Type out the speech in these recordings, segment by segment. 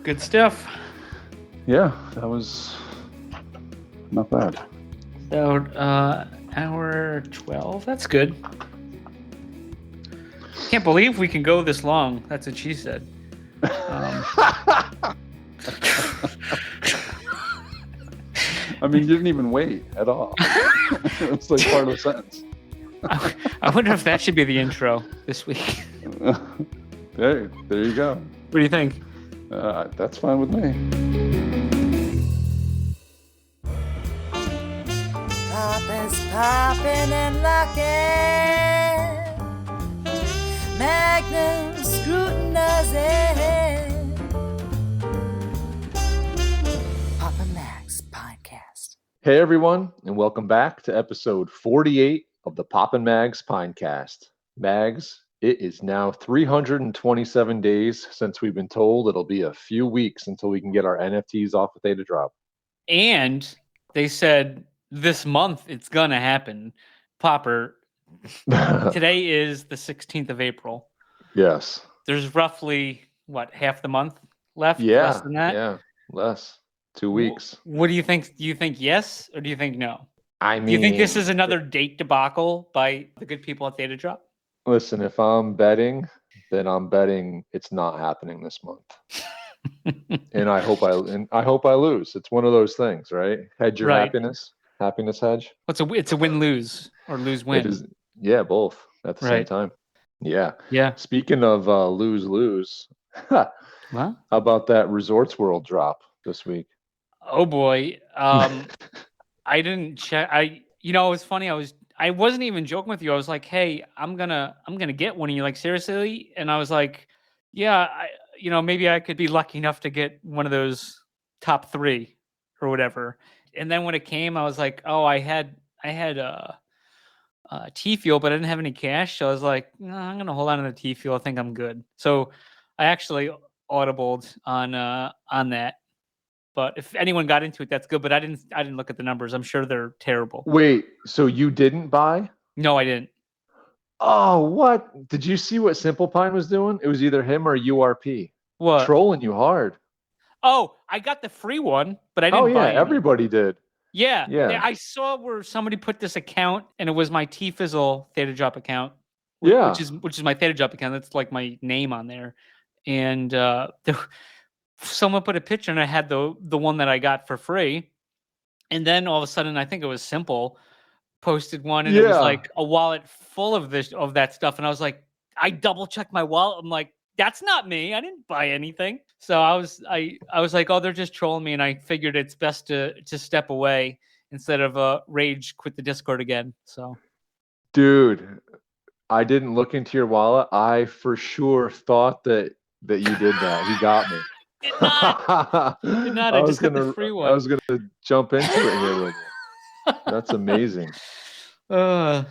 Good stuff. Yeah, that was not bad. So, hour 12. That's good. Can't believe we can go this long. That's what she said. I mean, you didn't even wait at all. It was like part of the sentence. I wonder if that should be the intro this week. There you go. What do you think? That's fine with me. Papa's popping and locking, Magnum scrutinizing. Papa Max Podcast. Hey everyone, and welcome back to episode 48 of the Poppin' Mags Pinecast. Mags, it is now 327 days since we've been told it'll be a few weeks until we can get our NFTs off of Thetadrop. And they said this month it's gonna happen. Popper, today is the 16th of April. Yes. There's roughly, half the month left? Yeah. Less than that? Yeah, less. 2 weeks. What do you think? Do you think yes or do you think no? I mean, do you think this is another date debacle by the good people at Thetadrop? Listen, if I'm betting, then I'm betting it's not happening this month. And I hope I lose. It's one of those things, right? Hedge your happiness hedge. It's a win-lose or lose-win. Yeah, both at the same time. Yeah. Speaking of lose, how about that Resorts World drop this week? Oh boy. I didn't check. It was funny. I wasn't even joking with you. I was like, "Hey, I'm gonna get one of you." Like, seriously? And I was like, "Yeah, maybe I could be lucky enough to get one of those top 3 or whatever." And then when it came, I was like, "Oh, I had a T-Fuel, but I didn't have any cash." So I was like, "No, I'm gonna hold on to the T-Fuel. I think I'm good." So I actually audibled on that. But if anyone got into it, that's good. But I didn't look at the numbers. I'm sure they're terrible. Wait, so you didn't buy? No, I didn't. Oh, what? Did you see what Simple Pine was doing? It was either him or URP. What? Trolling you hard. Oh, I got the free one, but I didn't buy it. Everybody did. Yeah. I saw where somebody put this account, and it was my T-Fizzle Thetadrop account. Which is my Thetadrop account. That's like my name on there. And someone put a picture, and I had the one that I got for free. And then all of a sudden, I think it was Simple, posted one, and it was like a wallet full of that stuff. And I was like, I double checked my wallet. I'm like, that's not me. I didn't buy anything. So I was like, oh, they're just trolling me. And I figured it's best to step away instead of rage quit the Discord again. So, dude, I didn't look into your wallet. I for sure thought that you did that. You got me. Did not. I just got the free one. I was gonna jump into it here with you. That's amazing. But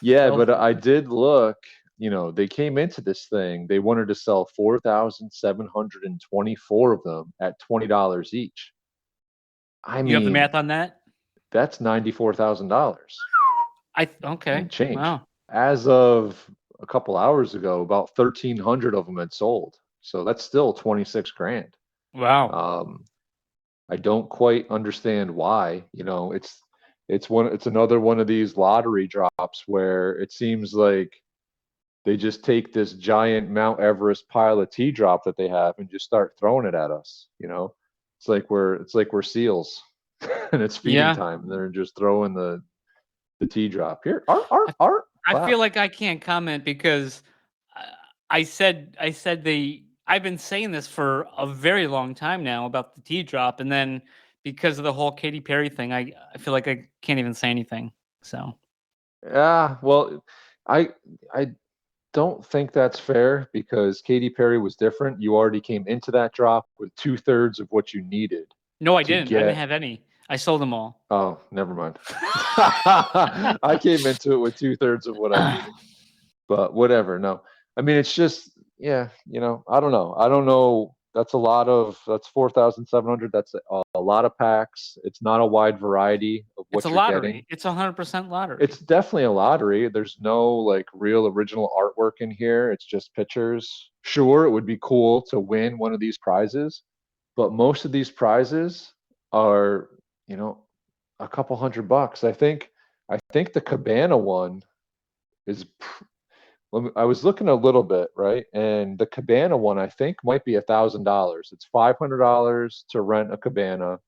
I did look. They came into this thing. They wanted to sell 4,724 of them at $20 each. You have the math on that? That's $94,000. Okay. Change. Wow. As of a couple hours ago, about 1,300 of them had sold. So that's still 26 grand. Wow. I don't quite understand why. It's another one of these lottery drops where it seems like they just take this giant Mount Everest pile of T-drop that they have and just start throwing it at us. It's like we're seals and it's feeding time. They're just throwing the T-drop here. Art. I feel like I can't comment because I've been saying this for a very long time now about the T-drop, and then because of the whole Katy Perry thing, I feel like I can't even say anything. So well, I don't think that's fair because Katy Perry was different. You already came into that drop with 2/3 of what you needed. No, I didn't. I didn't have any. I sold them all. Oh, never mind. I came into it with 2/3 of what I needed. But whatever. No, I mean, it's just, I don't know. I don't know that's 4,700. That's a lot of packs. It's not a wide variety of It's what a you're lottery. getting. It's 100% lottery. It's definitely a lottery. There's no like real original artwork in here. It's just pictures. Sure, it would be cool to win one of these prizes, but most of these prizes are, a couple $100. I think the Cabana one is I was looking a little bit, right? And the Cabana one I think might be $1,000. It's $500 to rent a cabana,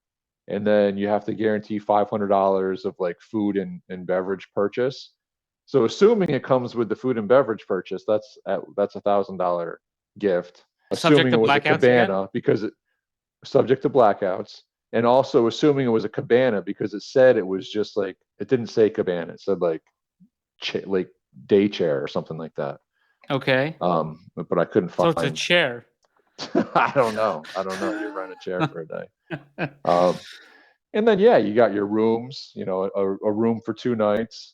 and then you have to guarantee $500 of like food and beverage purchase. So assuming it comes with the food and beverage purchase, that's $1,000 gift. Subject Assuming to it was a blackouts again? cabana because it subject to blackouts, and also assuming it was a cabana because it said it was just like it didn't say cabana, it said like like day chair or something like that. Okay. But I couldn't So find. it's a chair. I don't know. You rent a chair for a day. And then yeah, you got your rooms. A room for 2 nights.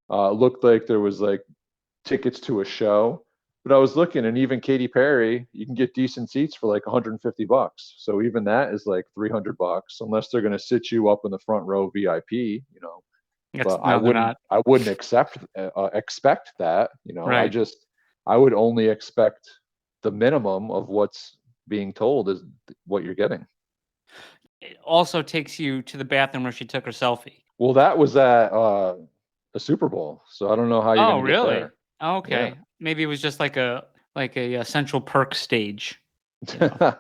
Looked like there was like tickets to a show, but I was looking, and even Katy Perry, you can get decent seats for like $150. So even that is like $300, unless they're going to sit you up in the front row VIP. But No, they're not. I wouldn't expect that. Right. I would only expect the minimum of what's being told is what you're getting. It also takes you to the bathroom where she took her selfie. Well, that was at a Super Bowl, so I don't know how you're Oh, gonna get really? there. Okay. Yeah. Maybe it was just like a Central Perk stage. Yeah,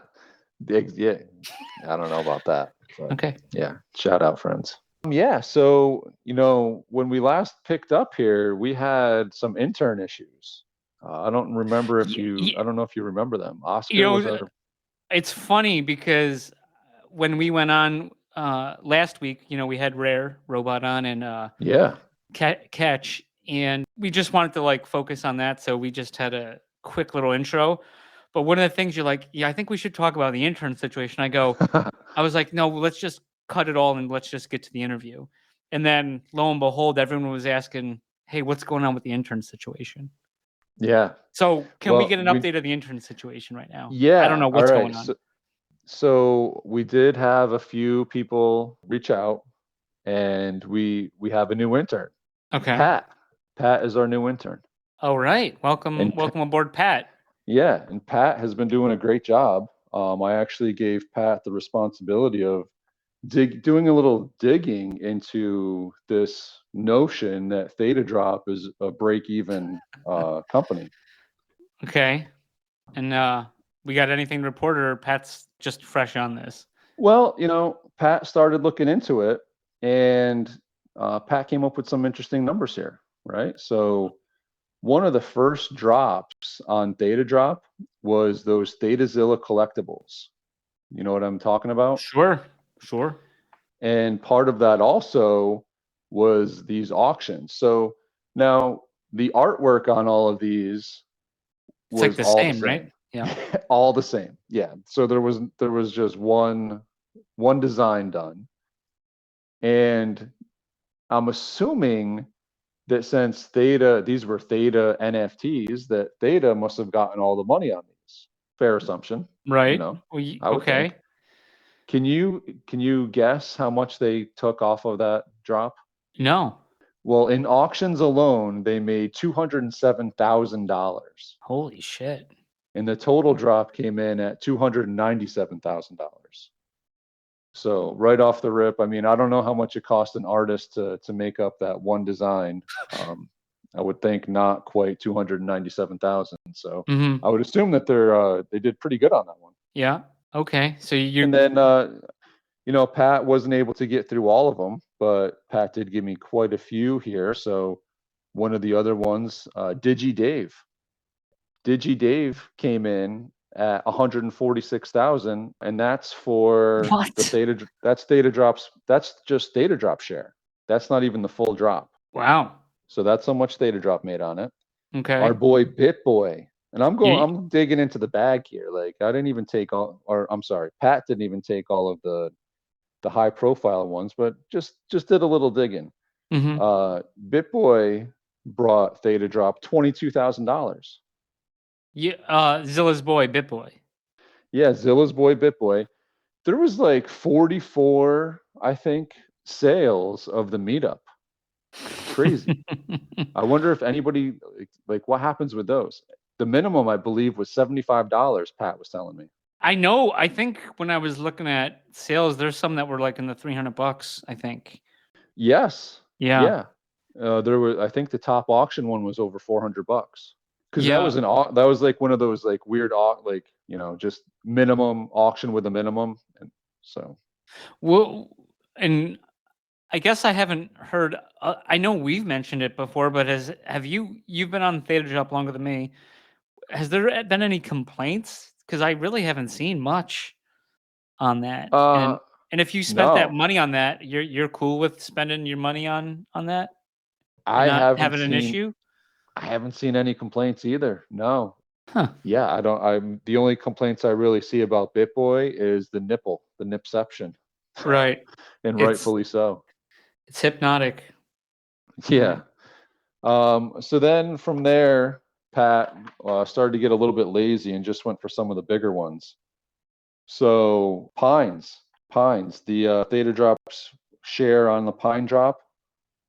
I don't know about that. But Okay. yeah, shout out, friends. Yeah, so when we last picked up here, we had some intern issues. I don't remember if you. I don't know if you remember them. Oscar was our. It's funny because when we went on last week, we had Rare Robot on and Yeah. Catch, and we just wanted to like focus on that, so we just had a quick little intro. But one of the things you're like, yeah, I think we should talk about the intern situation. I was like, no, let's just cut it all and let's just get to the interview. And then lo and behold, everyone was asking, hey, what's going on with the intern situation? Yeah. So can we get an update of the intern situation right now? Yeah. I don't know what's going on. So we did have a few people reach out, and we have a new intern. Okay. Pat is our new intern. All right. Welcome aboard, Pat. Yeah, and Pat has been doing a great job. I actually gave Pat the responsibility of doing a little digging into this notion that Thetadrop is a break-even company. Okay. And we got anything to report, or Pat's just fresh on this? Well, Pat started looking into it, and Pat came up with some interesting numbers here, right? So one of the first drops on Thetadrop was those Thetazilla collectibles. You know what I'm talking about? Sure. And part of that also was these auctions. So now the artwork on all of these was like the all same, the same, right? Yeah. all the same. Yeah. So there was just one design done. And I'm assuming that since these were Theta NFTs, that Theta must have gotten all the money on these. Fair assumption. Right. I would think. Can you guess how much they took off of that drop? No. Well, in auctions alone, they made $207,000. Holy shit. And the total drop came in at $297,000. So right off the rip, I mean, I don't know how much it cost an artist to make up that one design. I would think not quite 297,000. So I would assume that they did pretty good on that one. Yeah. Okay. So and then Pat wasn't able to get through all of them, but Pat did give me quite a few here. So one of the other ones, Digi Dave came in at 146,000, and that's for the Theta. That's Thetadrop's. That's just Thetadrop share. That's not even the full drop. Wow. So that's how much Thetadrop made on it. Okay. Our boy BitBoy, and I'm digging into the bag here. Like I didn't even take all, or I'm sorry, Pat didn't even take all of the high profile ones, but just did a little digging. BitBoy brought Thetadrop $22,000. Yeah, Zilla's boy, BitBoy. Yeah, Zilla's Boy BitBoy. There was like 44, I think, sales of the meetup. Crazy. I wonder if anybody like what happens with those. The minimum, I believe, was $75. Pat was telling me. I know. I think when I was looking at sales, there's some that were like in the $300. I think. Yes. Yeah. Yeah. There was. I think the top auction one was over $400 because that Yeah. was that was like one of those like weird like just minimum auction with a minimum, and so Well, and I guess I haven't heard. I know we've mentioned it before, but have you've been on Thetadrop longer than me? Has there been any complaints? Because I really haven't seen much on that. uh And if you spent that no, money on that, you're cool with spending your money on that and I not haven't having an seen issue? I haven't seen any complaints either. No. Huh. Yeah, I don't. I'm the only complaints I really see about BitBoy is the nipple, the nipception, Right. and It's rightfully so. it's hypnotic. Yeah. So then from there, Pat started to get a little bit lazy and just went for some of the bigger ones. So Pines, the Thetadrop's share on the Pine Drop,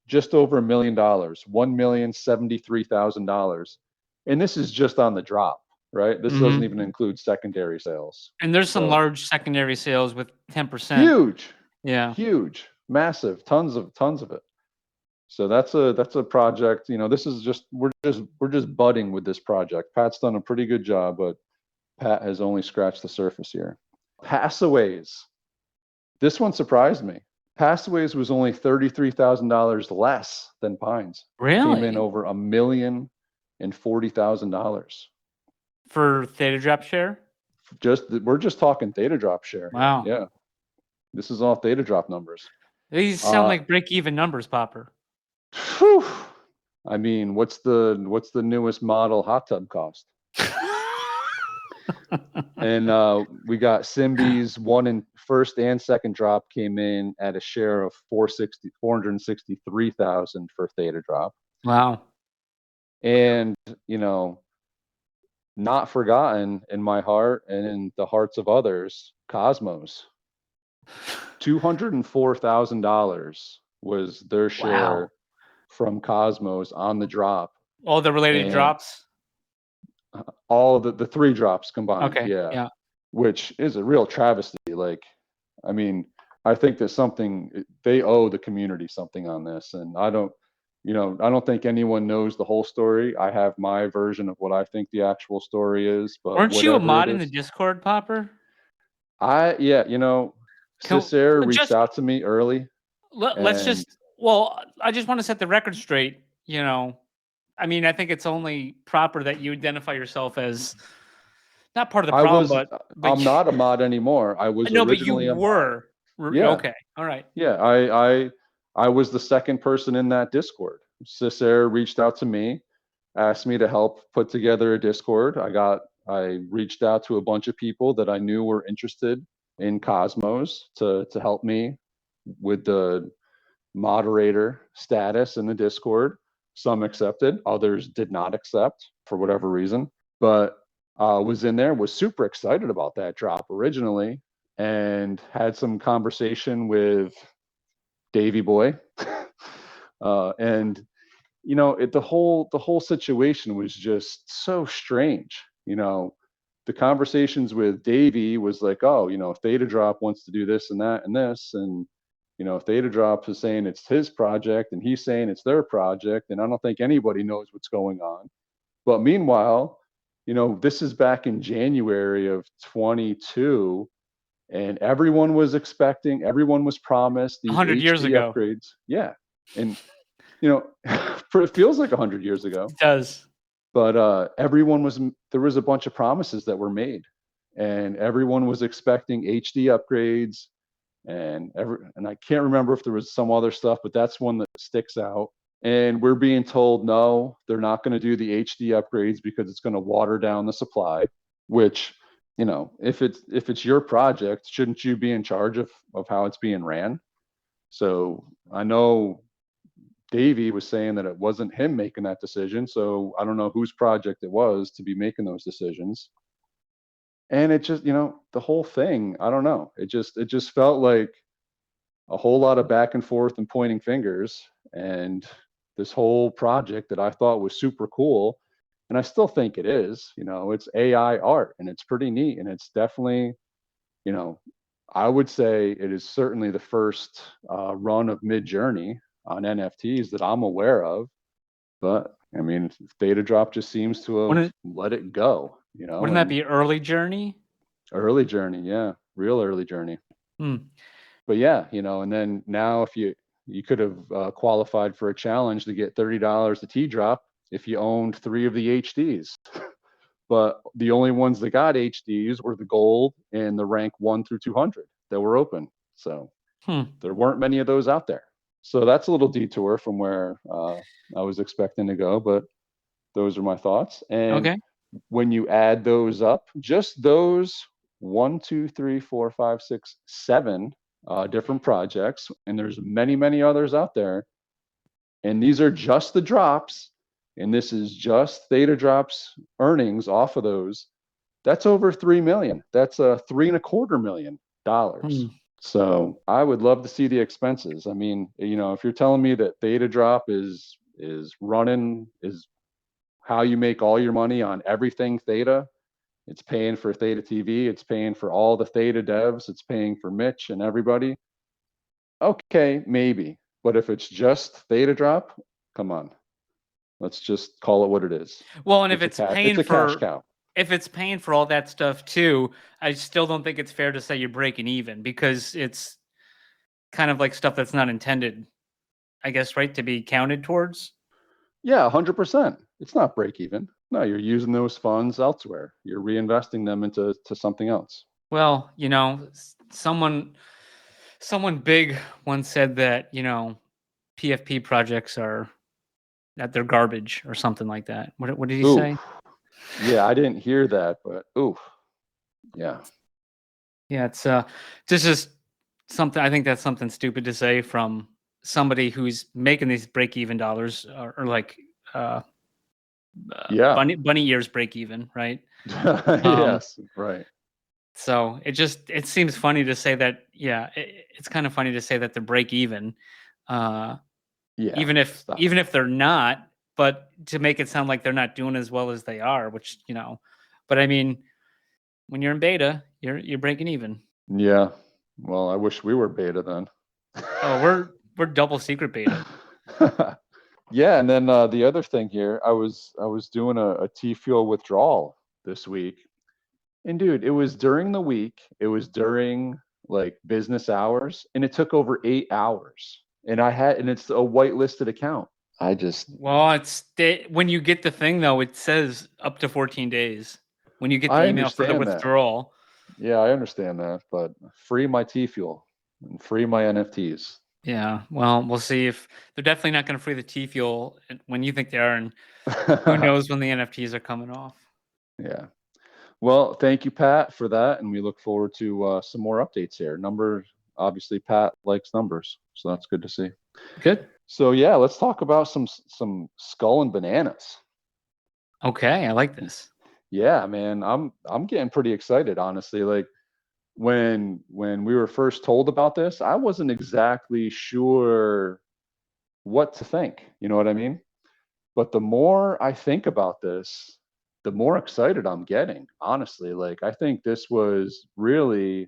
just over $1 million, $1,073,000, and this is just on the drop, right? This doesn't Mhm. even include secondary sales. And there's some So large secondary sales with 10%. huge, Yeah. huge, massive, tons of it. So that's a project. This is just we're just budding with this project. Pat's done a pretty good job, but Pat has only scratched the surface here. Passaways. This one surprised me. Passaways was only $33,000 less than Pines. Came in Really? over $1,040,000. For Thetadrop share? We're just talking Thetadrop share here. Wow. Yeah, this is all Thetadrop numbers. These sound like break-even numbers, Popper. Whew. I mean, what's the newest model hot tub cost? And we got Symbies first and second drop came in at a share of 463,000 for Thetadrop. Wow. And not forgotten in my heart and in the hearts of others, Cosmos. $204,000 was their share Wow. from Cosmos on the drop. All the related And drops? all of the three drops combined. Okay. Yeah. Yeah. Which is a real travesty. Like, I mean, I think that they owe the community something on this. And I don't think anyone knows the whole story. I have my version of what I think the actual story is, but Weren't you a whatever mod it in the is, Discord, Popper? Can- Cicero reached just out to me early. let's just. Well, I just want to set the record straight. I mean, I think it's only proper that you identify yourself as not part of the problem, but I'm not a mod anymore. I was no, but you originally a mod. were. Yeah. Okay. All right. Yeah, I was the second person in that Discord. Cicero reached out to me, asked me to help put together a Discord. I reached out to a bunch of people that I knew were interested in Cosmos to help me with the moderator status in the Discord. Some accepted, others did not accept for whatever reason. But was in there, was super excited about that drop originally, and had some conversation with Davy Boy. And the whole situation was just so strange. The conversations with Davy was like, oh, if Thetadrop wants to do this and that and this, and if Thetadrop is saying it's his project and he's saying it's their project, and I don't think anybody knows what's going on. But meanwhile, this is back in January of 22, and everyone was promised these 100 years HD ago. upgrades. Yeah. And, it feels like 100 years ago. It does. But there was a bunch of promises that were made, and everyone was expecting HD upgrades, and I can't remember if there was some other stuff, but that's one that sticks out. And we're being told, no, they're not going to do the HD upgrades because it's going to water down the supply, which, if it's your project, shouldn't you be in charge of how it's being ran? So I know Davey was saying that it wasn't him making that decision. So I don't know whose project it was to be making those decisions. And it just, the whole thing, I don't know. It just felt like a whole lot of back and forth and pointing fingers. And this whole project that I thought was super cool, and I still think it is, it's AI art and it's pretty neat. And it's definitely, you know, I would say it is certainly the first run of Mid-Journey on NFTs that I'm aware of. But I mean, Thetadrop just seems to have Wouldn't let it go, wouldn't that and be early Journey? early Journey, yeah, real early Journey. Hmm. But yeah, and then now if you could have qualified for a challenge to get $30 to T-drop if you owned 3 of the HDs. But the only ones that got HDs were the gold and the rank 1 through 200 that were open. So there weren't many of those out there. So that's a little detour from where I was expecting to go, but those are my thoughts. And Okay. when you add those up, just those 1, 2, 3, 4, 5, 6, 7 different projects, and there's many, many others out there. And these are just the drops, and this is just Thetadrop's earnings off of those. That's over 3 million. That's $3.25 million. So I would love to see the expenses. I mean, if you're telling me that Thetadrop is running, is how you make all your money on everything Theta, it's paying for Theta TV, it's paying for all the Theta devs, it's paying for Mitch and everybody. Okay, maybe. But if it's just Thetadrop, come on. Let's just call it what it is. Well, and if It's it's paying a cash for cow. if it's paying for all that stuff too, I still don't think it's fair to say you're breaking even, because it's kind of like stuff that's not intended, I guess, right, to be counted towards. Yeah, 100%. It's not break even. No, you're using those funds elsewhere. You're reinvesting them into something else. Well, someone big once said that, PFP projects that they're garbage or something like that. What did he say? Yeah, I didn't hear that, but yeah. Yeah, it's this is something, I think that's something stupid to say from somebody who's making these break-even dollars, or like Yeah. bunny ears break even, right? Yes, right. So it seems funny to say that. Yeah, it's kind of funny to say that they're break even, Yeah. even if they're not, but to make it sound like they're not doing as well as they are, which, but I mean, when you're in beta, you're breaking even. Yeah. Well, I wish we were beta then. Oh, we're double secret beta. Yeah, and then the other thing here, I was doing a T Fuel withdrawal this week. And dude, it was during the week, it was during like business hours, and it took over 8 hours. And it's a whitelisted account. Well, when you get the thing though, it says up to 14 days when you get the I email for the understand that. withdrawal. Yeah, I understand that, but free my T Fuel and free my NFTs. Yeah, well, we'll see. If they're definitely not going to free the T Fuel when you think they are, and who knows when the NFTs are coming off. Yeah. Well, thank you, Pat, for that, and we look forward to some more updates here. Numbers, obviously, Pat likes numbers, so that's good to see. Good. So yeah, let's talk about some skull and bananas. Okay, I like this. Yeah, man, I'm getting pretty excited, honestly. Like when we were first told about this, I wasn't exactly sure what to think. You know what I mean? But the more I think about this, the more excited I'm getting, honestly. Like I think this was really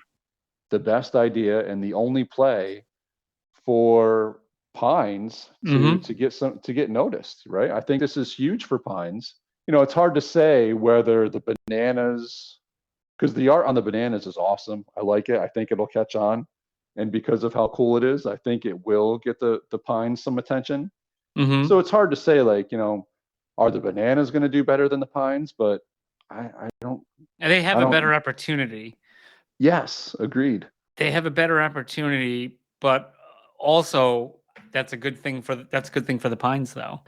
the best idea and the only play for Pines to get noticed, right? I think this is huge for Pines. It's hard to say whether the bananas, because the art on the bananas is awesome. I like it. I think it'll catch on. And because of how cool it is, I think it will get the Pines some attention. So it's hard to say, like, are the bananas going to do better than the Pines? But I don't. And they have a better opportunity. Yes, agreed. They have a better opportunity, but also that's a good thing for the Pines, though.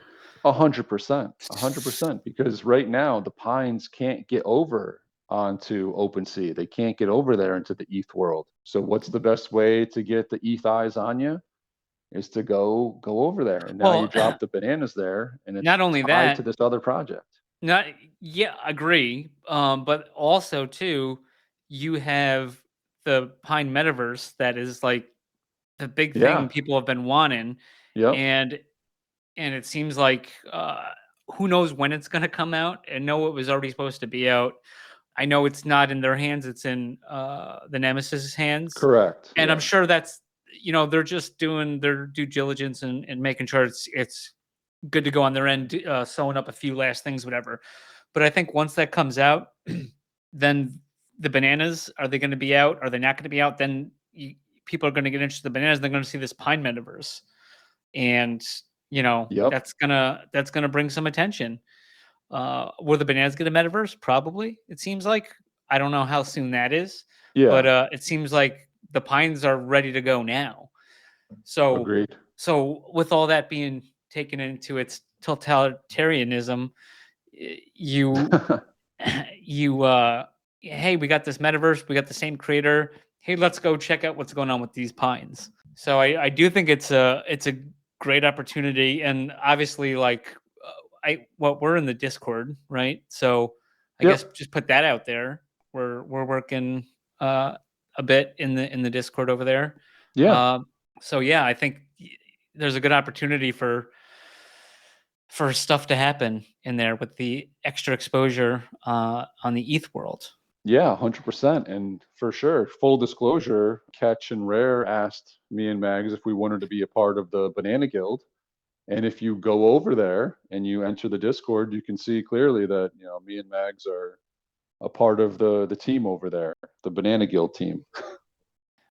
100%, 100%. Because right now the Pines can't get over onto OpenSea. They can't get over there into the ETH world. So what's the best way to get the ETH eyes on you? Is to go over there, and now you drop the bananas there, and it's not only tied that to this other project. Agree. But also too, you have the Pine Metaverse that is like the big Yeah. thing people have been wanting, Yep. and it seems like who knows when it's going to come out. I know it was already supposed to be out. I know it's not in their hands; it's in the Nemesis's hands. Correct. And I'm yeah. sure that's they're just doing their due diligence and making sure it's good to go on their end, sewing up a few last things, whatever. But I think once that comes out, then the bananas, are they going to be out? Are they not going to be out? Then people are going to get interested in the bananas. They're going to see this Pine Metaverse, and Yep. that's gonna bring some attention. Will the bananas get a metaverse? Probably. It seems like. I don't know how soon that is, Yeah. but it seems like the Pines are ready to go now. So Agreed. So with all that being taken into its totalitarianism, you hey, we got this metaverse, we got the same creator. Hey, let's go check out what's going on with these Pines. So I do think it's a great opportunity, and obviously like we're in the Discord, right? So I Yep. guess just put that out there. We're working a bit in the Discord over there. Yeah. So yeah, I think there's a good opportunity for stuff to happen in there with the extra exposure on the ETH world. Yeah, 100%. And for sure, full disclosure, Catch and Rare asked me and Mags if we wanted to be a part of the Banana Guild. And if you go over there and you enter the Discord, you can see clearly that, me and Mags are a part of the team over there, the Banana Guild team.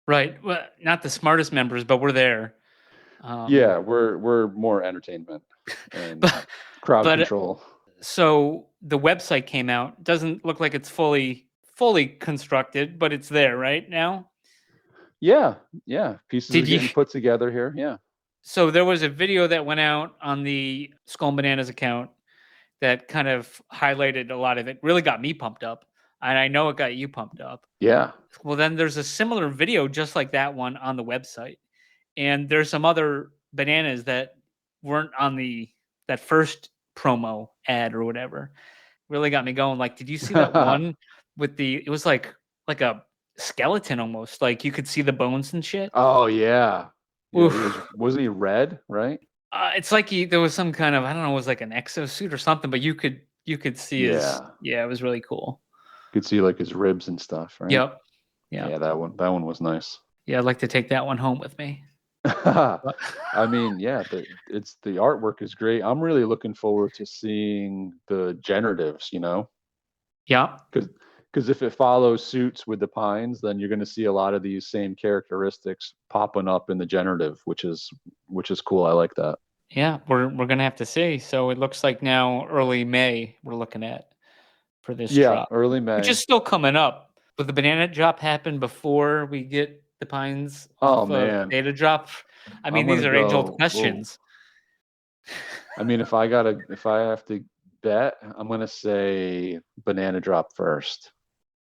Right. Well, not the smartest members, but we're there. Yeah, we're more entertainment and crowd control. So the website came out. Doesn't look like it's fully constructed, but it's there right now. Yeah. Pieces are getting put together here. Yeah. So there was a video that went out on the Skull and Bananas account that kind of highlighted a lot of it. Really got me pumped up, and I know it got you pumped up. Yeah. Well, then there's a similar video just like that one on the website, and there's some other bananas that weren't on that first promo ad or whatever. Really got me going. Like, did you see that one with it was like a skeleton almost, like you could see the bones and shit. Oh yeah. Wasn't he red, right? It's like there was some kind of, I don't know, it was like an exosuit or something, but you could see his. Yeah, it was really cool. You could see like his ribs and stuff, right? Yep. Yeah, that one was nice. Yeah, I'd like to take that one home with me. I mean, yeah, the artwork is great. I'm really looking forward to seeing the generatives, Yeah. Because if it follows suits with the Pines, then you're going to see a lot of these same characteristics popping up in the generative, which is cool. I like that. Yeah, we're gonna have to see. So it looks like now early May we're looking at for this drop. Yeah, early May, which is still coming up. Will the banana drop happen before we get the Pines? Oh man, Thetadrop. I mean, these are age-old questions. I mean, if I have to bet, I'm gonna say banana drop first.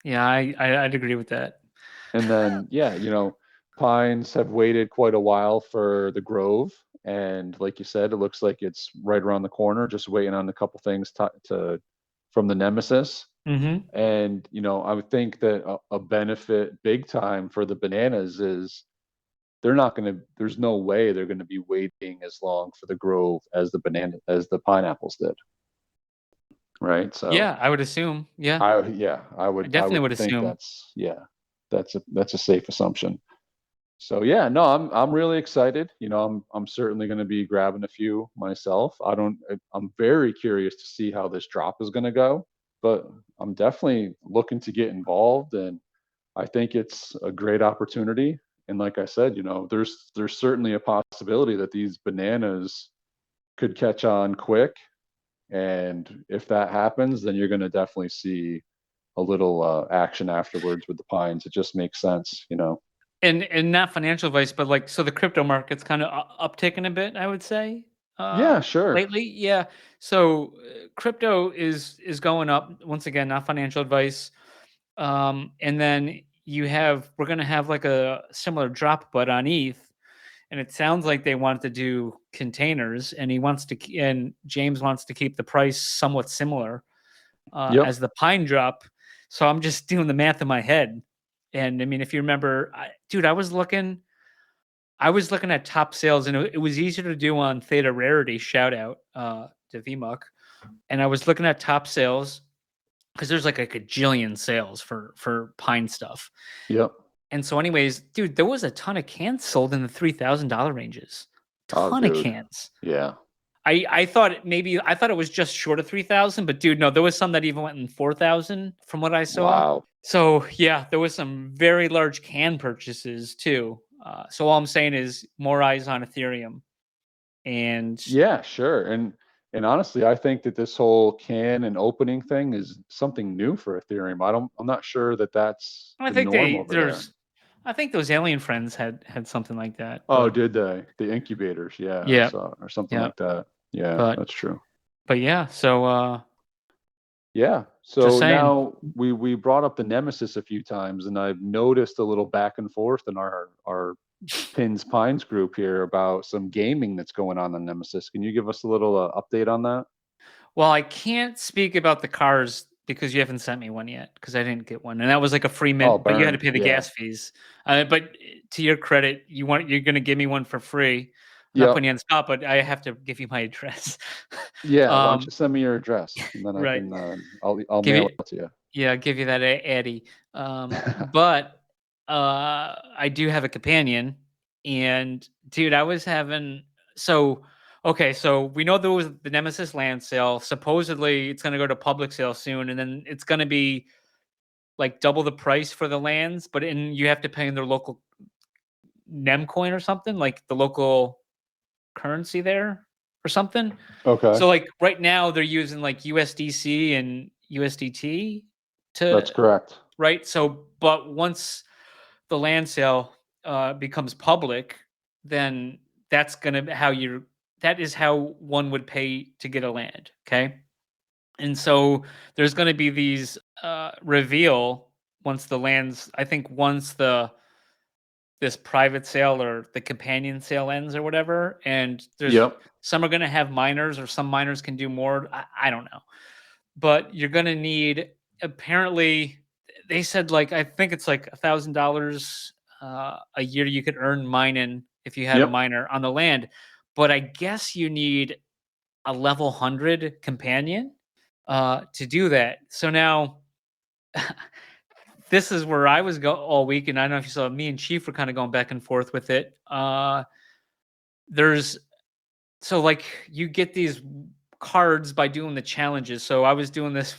Yeah, I'd agree with that. And then Pines have waited quite a while for the Grove, and like you said, it looks like it's right around the corner, just waiting on a couple things from the Nemesis. Mm-hmm. And I would think that a benefit big time for the bananas is there's no way they're gonna be waiting as long for the Grove as the pineapples did. Right. So yeah, I would assume. Yeah. I would definitely think assume. That's a safe assumption. So yeah, no, I'm really excited. I'm certainly going to be grabbing a few myself. I'm very curious to see how this drop is going to go, but I'm definitely looking to get involved, and I think it's a great opportunity. And like I said, there's certainly a possibility that these bananas could catch on quick. And if that happens, then you're going to definitely see a little action afterwards with the Pines. It just makes sense, And not financial advice, but so the crypto market's kind of uptaking a bit, I would say. Yeah, sure. Lately, yeah. So crypto is going up. Once again, not financial advice. And then we're going to have like a similar drop, but on ETH. And it sounds like they want to do containers, and James wants to keep the price somewhat similar as the Pine drop. So I'm just doing the math in my head. And I mean, if you remember, dude, I was looking at top sales, and it was easier to do on Theta Rarity. Shout out to VMuck. And I was looking at top sales because there's like a gajillion sales for Pine stuff. Yep. And so, anyways, dude, there was a ton of cans sold in the $3,000 ranges. Ton of dude. cans. Yeah. I thought it was just short of 3,000, but dude, no, there was some that even went in 4,000 from what I saw. Wow. So yeah, there was some very large can purchases too. So all I'm saying is more eyes on Ethereum. And Yeah, sure. And honestly, I think that this whole can and opening thing is something new for Ethereum. I'm not sure that that's I the think norm over there. I think those alien friends had something like that. Oh, but- did they? The incubators, yeah. Yeah. Or something Yeah. like that. Yeah, But- that's true. But yeah, so Yeah. Just So saying. now we brought up the Nemesis a few times, and I've noticed a little back and forth in our Pins Pines group here about some gaming that's going on Nemesis. Can you give us a little update on that? well, I can't speak about the cars because you haven't sent me one yet because I didn't get one, and that was like a free mint, but you had to burned, pay the yeah. gas fees. But to your credit, you're going to give me one for free. I'm Yep. not putting you on the spot, but I have to give you my address. Yeah, why don't you send me your address, and then Right. I can I'll Give mail you- it to you. Yeah, I'll give you that Addy. But I do have a companion, and dude, I was having okay, so we know there was the Nemesis land sale. Supposedly, it's going to go to public sale soon, and then it's going to be like double the price for the lands, but you have to pay in their local Nemcoin or something, like the local currency there or something. Okay. So like right now they're using like USDC and USDT to That's correct. right. So but once the land sale becomes public, then that is how one would pay to get a land. Okay. And so there's going to be these reveal once the lands, I think once this private sale or the companion sale ends or whatever, and there's some are going to have miners, or some miners can do more. I don't know, but you're going to need, apparently they said, like, I think it's like $1,000 a year you could earn mining if you had a miner on the land, but I guess you need a level 100 companion to do that. So now this is where I was all week, and I don't know if you saw, me and Chief were kind of going back and forth with it. Like you get these cards by doing the challenges. So I was doing this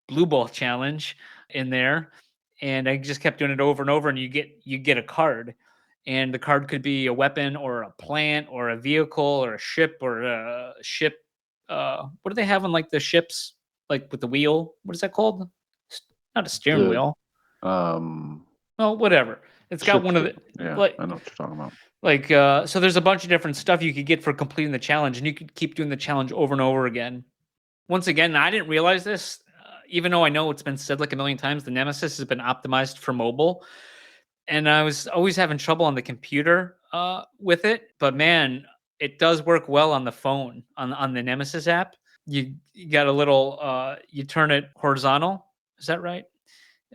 blue ball challenge in there, and I just kept doing it over and over, and you get a card, and the card could be a weapon or a plant or a vehicle or a ship or a ship. What do they have on like the ships, like with the wheel? What is that called? Not a steering wheel. Well, whatever. It's got one of the. Yeah, like, I know what you're talking about. Like, so there's a bunch of different stuff you could get for completing the challenge, and you could keep doing the challenge over and over again. Once again, I didn't realize this, even though I know it's been said like a million times. The Nemesis has been optimized for mobile, and I was always having trouble on the computer with it. But man, it does work well on the phone, on the Nemesis app. You got a little, you turn it horizontal. Is that right?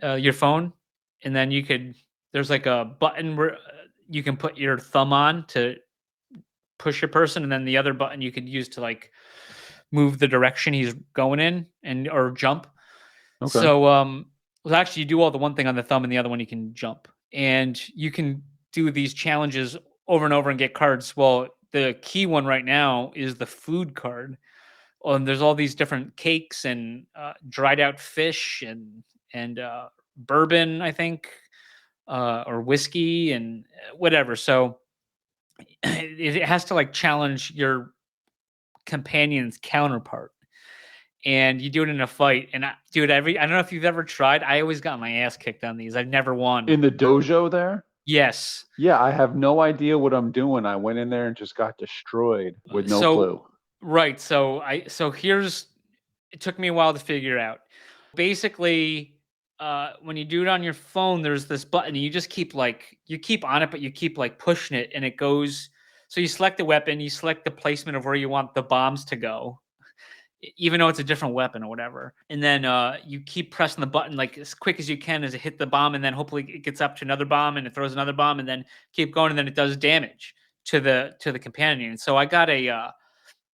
Your phone, and then there's like a button where you can put your thumb on to push your person, and then the other button you could use to like move the direction he's going in or jump. Okay. So well, actually you do all the one thing on the thumb, and the other one you can jump, and you can do these challenges over and over and get cards. Well, the key one right now is the food card. And there's all these different cakes and dried out fish and bourbon, I think, or whiskey and whatever. So it has to like challenge your companion's counterpart, and you do it in a fight. And I don't know if you've ever tried. I always got my ass kicked on these. I've never won. In the dojo there? Yes. Yeah, I have no idea what I'm doing. I went in there and just got destroyed with no clue. Right. So it took me a while to figure out. Basically, when you do it on your phone, there's this button, and you just keep you keep on it, but you keep like pushing it, and it goes. So you select the weapon, you select the placement of where you want the bombs to go, even though it's a different weapon or whatever. And then you keep pressing the button like as quick as you can as it hit the bomb, and then hopefully it gets up to another bomb and it throws another bomb, and then keep going, and then it does damage to the companion. So I got a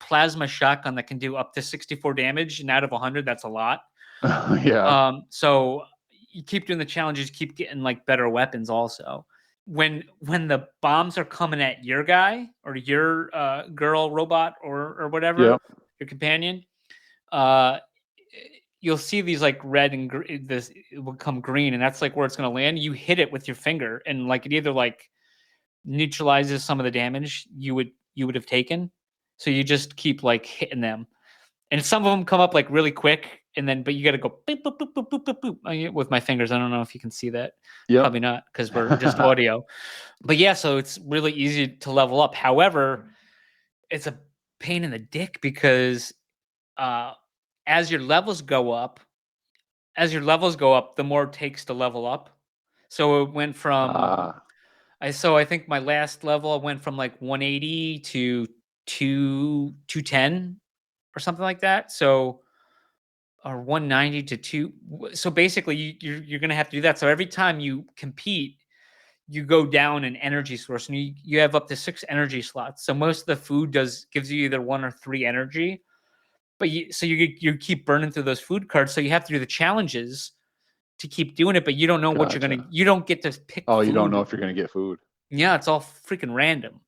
plasma shotgun that can do up to 64 damage, and out of 100, that's a lot. Yeah. So you keep doing the challenges, keep getting like better weapons also. When the bombs are coming at your guy or your girl robot or whatever, Yep. your companion, you'll see these like red and this it will become green, and that's like where it's going to land. You hit it with your finger, and like it either like neutralizes some of the damage you would have taken. So you just keep like hitting them, and some of them come up like really quick, and then but you got to go boop, boop, boop, boop, boop, boop, boop, with my fingers. I don't know if you can see that. Yep. Probably not because we're just audio. But yeah, so it's really easy to level up. However, it's a pain in the dick because as your levels go up, the more it takes to level up. So it went from I think my last level I went from like 180 to 210 or something like that. So or 190 to 2. So basically you're going to have to do that. So every time you compete, you go down an energy source, and you have up to 6 energy slots. So most of the food gives you either 1 or 3 energy. But you keep burning through those food cards, so you have to do the challenges to keep doing it, but you don't know what you don't get to pick. Oh, you don't know if you're gonna get food. Yeah, it's all freaking random.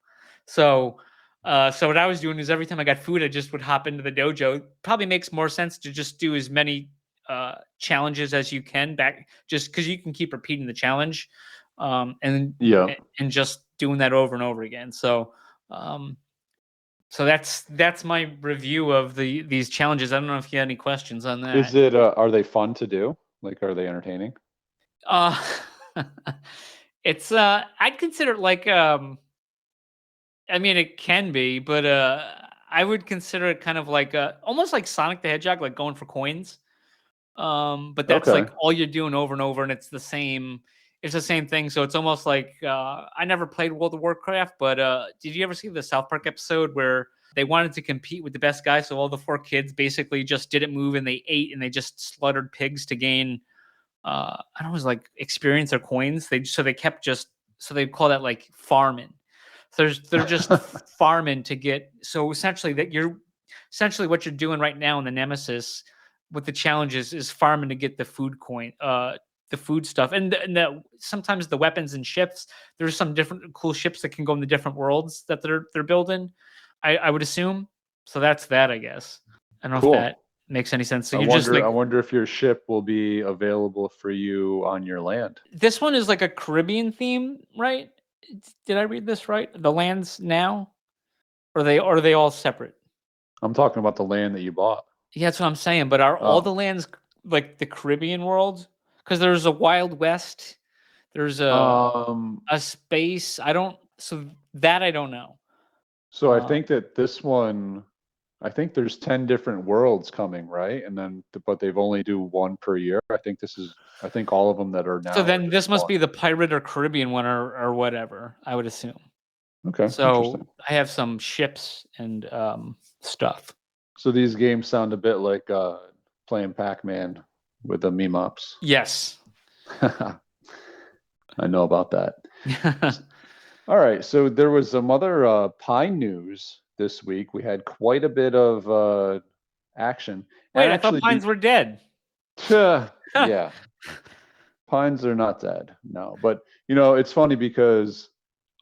So what I was doing is every time I got food, I just would hop into the dojo. Probably makes more sense to just do as many challenges as you can back, just because you can keep repeating the challenge, and just doing that over and over again. So that's my review of these challenges. I don't know if you had any questions on that. Is it are they fun to do? Like, are they entertaining? It's I'd consider it like I mean it can be, but I would consider it kind of like almost like Sonic the Hedgehog, like going for coins. But that's like all you're doing over and over, and it's the same thing. So it's almost like I never played World of Warcraft, but did you ever see the South Park episode where they wanted to compete with the best guy? So all the 4 kids basically just didn't move, and they ate, and they just slaughtered pigs to gain I don't know, it was like experience or coins. They call that like farming. So they're just farming to get. So essentially what you're doing right now in the Nemesis with the challenges is farming to get the food coin, the food stuff, and sometimes the weapons and ships. There's some different cool ships that can go in the different worlds that they're building. I would assume. So that's that, I guess. I don't know if that makes any sense. So I wonder if your ship will be available for you on your land. This one is like a Caribbean theme, right? Did I read this right? The lands now, or are they all separate? I'm talking about the land that you bought. Yeah, that's what I'm saying. But are all the lands like the Caribbean world? Because there's a Wild West, there's a space. I don't know. So I think that this one, I think there's 10 different worlds coming, right? And then, but they've only do 1 per year. I think all of them that are now. So then this must be the pirate or Caribbean one or whatever, I would assume. Okay. So I have some ships and stuff. So these games sound a bit like playing Pac-Man with the meme ups. Yes. I know about that. All right. So there was some other Pine news this week. We had quite a bit of action. Wait, I thought Pines were dead. Yeah. Pines are not dead. No. But, it's funny because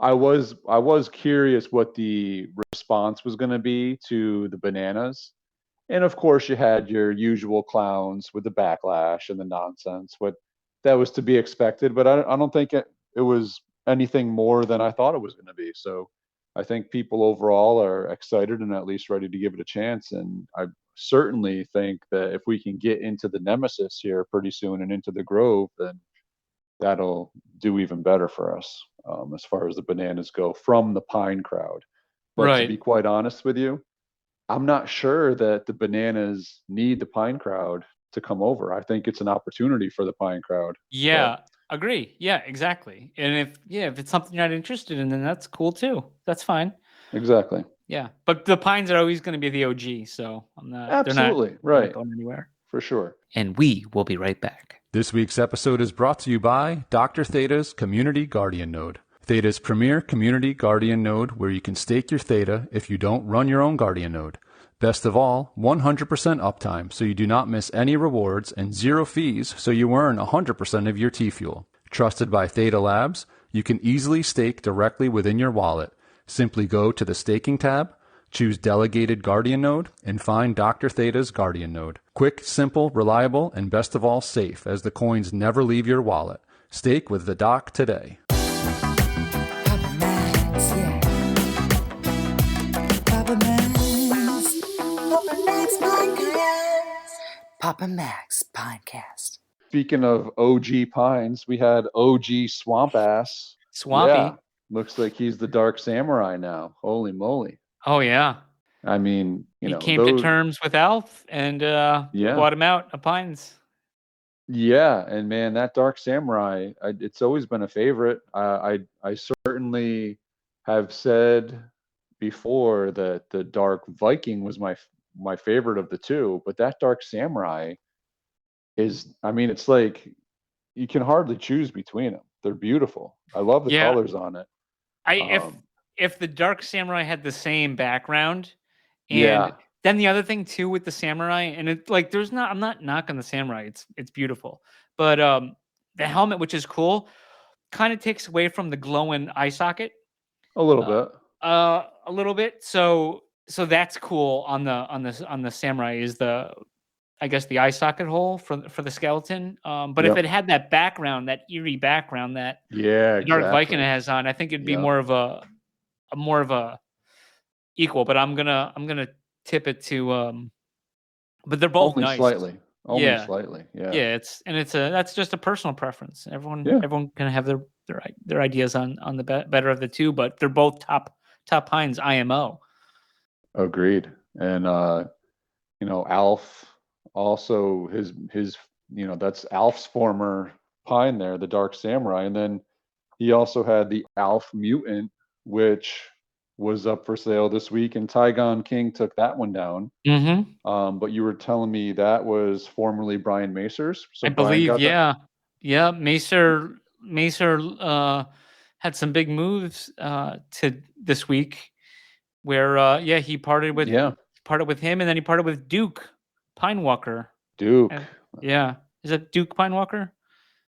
I was curious what the response was going to be to the bananas. And of course, you had your usual clowns with the backlash and the nonsense. But that was to be expected. But I don't think it was anything more than I thought it was going to be. So I think people overall are excited and at least ready to give it a chance. And I certainly think that if we can get into the Nemesis here pretty soon and into the Grove, then that'll do even better for us as far as the bananas go from the Pine crowd. But to be quite honest with you, I'm not sure that the bananas need the Pine crowd to come over. I think it's an opportunity for the Pine crowd. Yeah, agree. Yeah, exactly. And if it's something you're not interested in, then that's cool too. That's fine. Exactly. Yeah, but the pines are always going to be the OG, so I'm not. Absolutely, they're right. not going anywhere. For sure. And we will be right back. This week's episode is brought to you by Dr. Theta's Community Guardian Node. Theta's premier community guardian node where you can stake your Theta if you don't run your own guardian node. Best of all, 100% uptime so you do not miss any rewards and 0 fees so you earn 100% of your T-Fuel. Trusted by Theta Labs, you can easily stake directly within your wallet. Simply go to the staking tab, choose Delegated Guardian Node, and find Dr. Theta's Guardian Node. Quick, simple, reliable, and best of all, safe, as the coins never leave your wallet. Stake with the Doc today. Papa Max, yeah. Papa Max. Papa Max Podcast. Papa Max Podcast. Speaking of OG pines, we had OG Swamp Ass. Swampy. Yeah, looks like he's the Dark Samurai now. Holy moly. Oh yeah. I mean, He came to terms with Alf and bought him out of Pines. Yeah, and man, that Dark Samurai, it's always been a favorite. I certainly have said before that the Dark Viking was my favorite of the two, but that Dark Samurai is, I mean, it's like you can hardly choose between them. They're beautiful. I love the colors on it. If the Dark Samurai had the same background, and then the other thing too with the Samurai, and it like I'm not knocking the Samurai. It's beautiful, but the helmet, which is cool, kind of takes away from the glowing eye socket a little bit. A little bit. So that's cool on the Samurai is I guess the eye socket hole for the skeleton. But if it had that background, that eerie background that Dark Viking has on, I think it'd be more of a equal. But I'm gonna tip it to but they're both only nice. Slightly. Only slightly. Yeah. Yeah, that's just a personal preference. Everyone can have their ideas on the better of the two, but they're both top pines IMO. Agreed. And Alf also his that's Alf's former pine there, the Dark Samurai, and then he also had the Alf Mutant, which was up for sale this week, and Tygon King took that one down. Mm-hmm. But you were telling me that was formerly Brian Macer's. So I believe, yeah. Macer had some big moves to this week, where he parted with him, and then he parted with Duke Pinewalker. Duke. Is it Duke Pinewalker?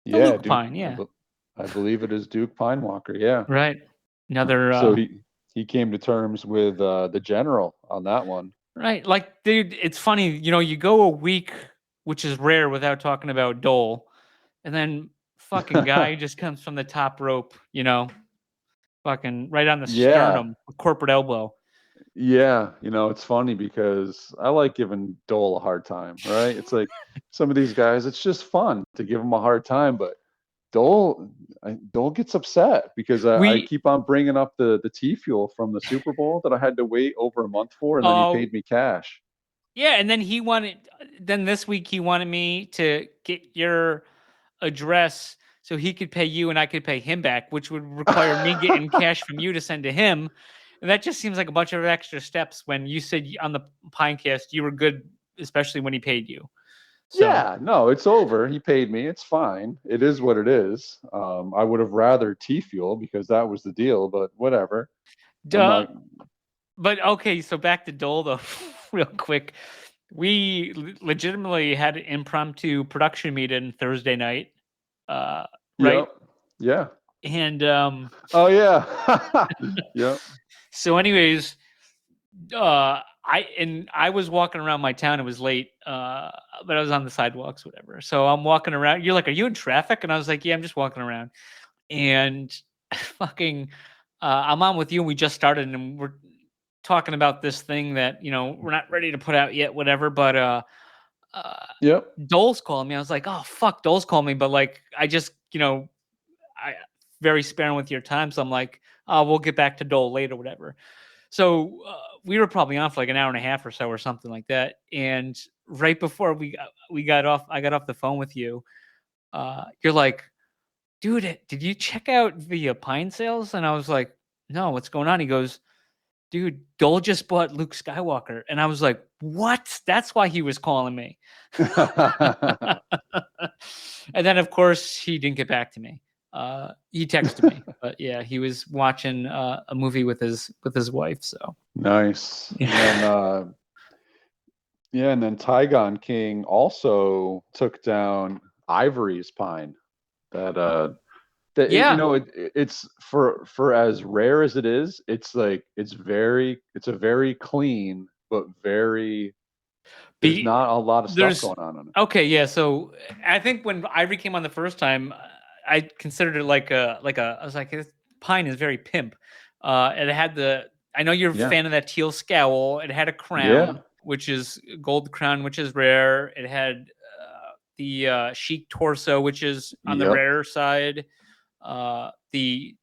Duke Pine. Yeah, I believe it is Duke Pinewalker. Yeah, right. Another. So he came to terms with the general on that one. Right, like, dude, it's funny. You go a week, which is rare, without talking about Dole, and then fucking guy just comes from the top rope. Fucking right on the sternum, corporate elbow. Yeah, it's funny because I like giving Dole a hard time, right? It's like some of these guys, it's just fun to give them a hard time, but Dole gets upset because I keep on bringing up the T-Fuel from the Super Bowl that I had to wait over a month for, and then he paid me cash. Yeah, and then this week he wanted me to get your address so he could pay you and I could pay him back, which would require me getting cash from you to send to him. And that just seems like a bunch of extra steps when you said on the Pinecast you were good, especially when he paid you. So. Yeah, no, it's over. He paid me. It's fine. It is what it is. I would have rather T-Fuel because that was the deal, but whatever. Duh. But okay, so back to Dole though, real quick. We legitimately had an impromptu production meeting Thursday night. Right? Yep. Yeah. And oh yeah. Yep. So anyways, I was walking around my town. It was late, but I was on the sidewalks, whatever. So I'm walking around. You're like, "Are you in traffic?" And I was like, "Yeah, I'm just walking around." And fucking, I'm on with you, and we just started, and we're talking about this thing that we're not ready to put out yet, whatever. But Dole's calling me. I was like, "Oh fuck, Dole's calling me," but like, I just I very sparing with your time, so I'm like, "Oh, we'll get back to Dole later, whatever." So we were probably on for like an hour and a half or so or something like that. And right before I got off the phone with you. You're like, "Dude, did you check out the pine sales?" And I was like, "No, what's going on?" He goes, dude, Dole just bought Luke Skywalker. And I was like, what? That's why he was calling me. And then, of course, he didn't get back to me. He texted me, but yeah, he was watching a movie with his wife. So Nice. And then Tygon King also took down Ivory's pine. It's for as rare as it is, it's a very clean but very there's not a lot of stuff going on it. Okay, yeah. So I think when Ivory came on the first time, I considered it like I was like, this pine is very pimp. It had I know you're a fan of that teal scowl. It had a crown, which is gold crown, which is rare. It had the chic torso, which is on the rare side. The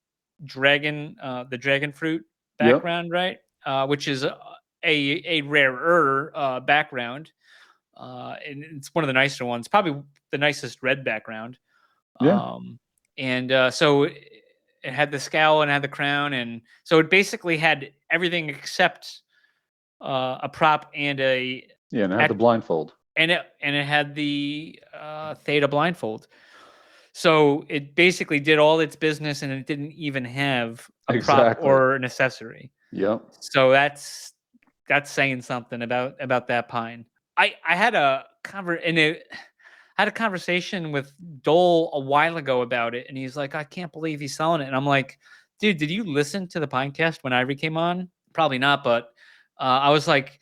dragon fruit background, right? Which is a rarer background. And it's one of the nicer ones, probably the nicest red background. So it had the scowl and had the crown, and so it basically had everything except a prop and it had the blindfold, and it had the Theta blindfold. So it basically did all its business, and it didn't even have a prop or an accessory. Yep. So that's saying something about that pine. I had a conversation with Dole a while ago about it, and he's like, I can't believe he's selling it. And I'm like, dude, did you listen to the Pinecast when Ivory came on? Probably not, but I was like,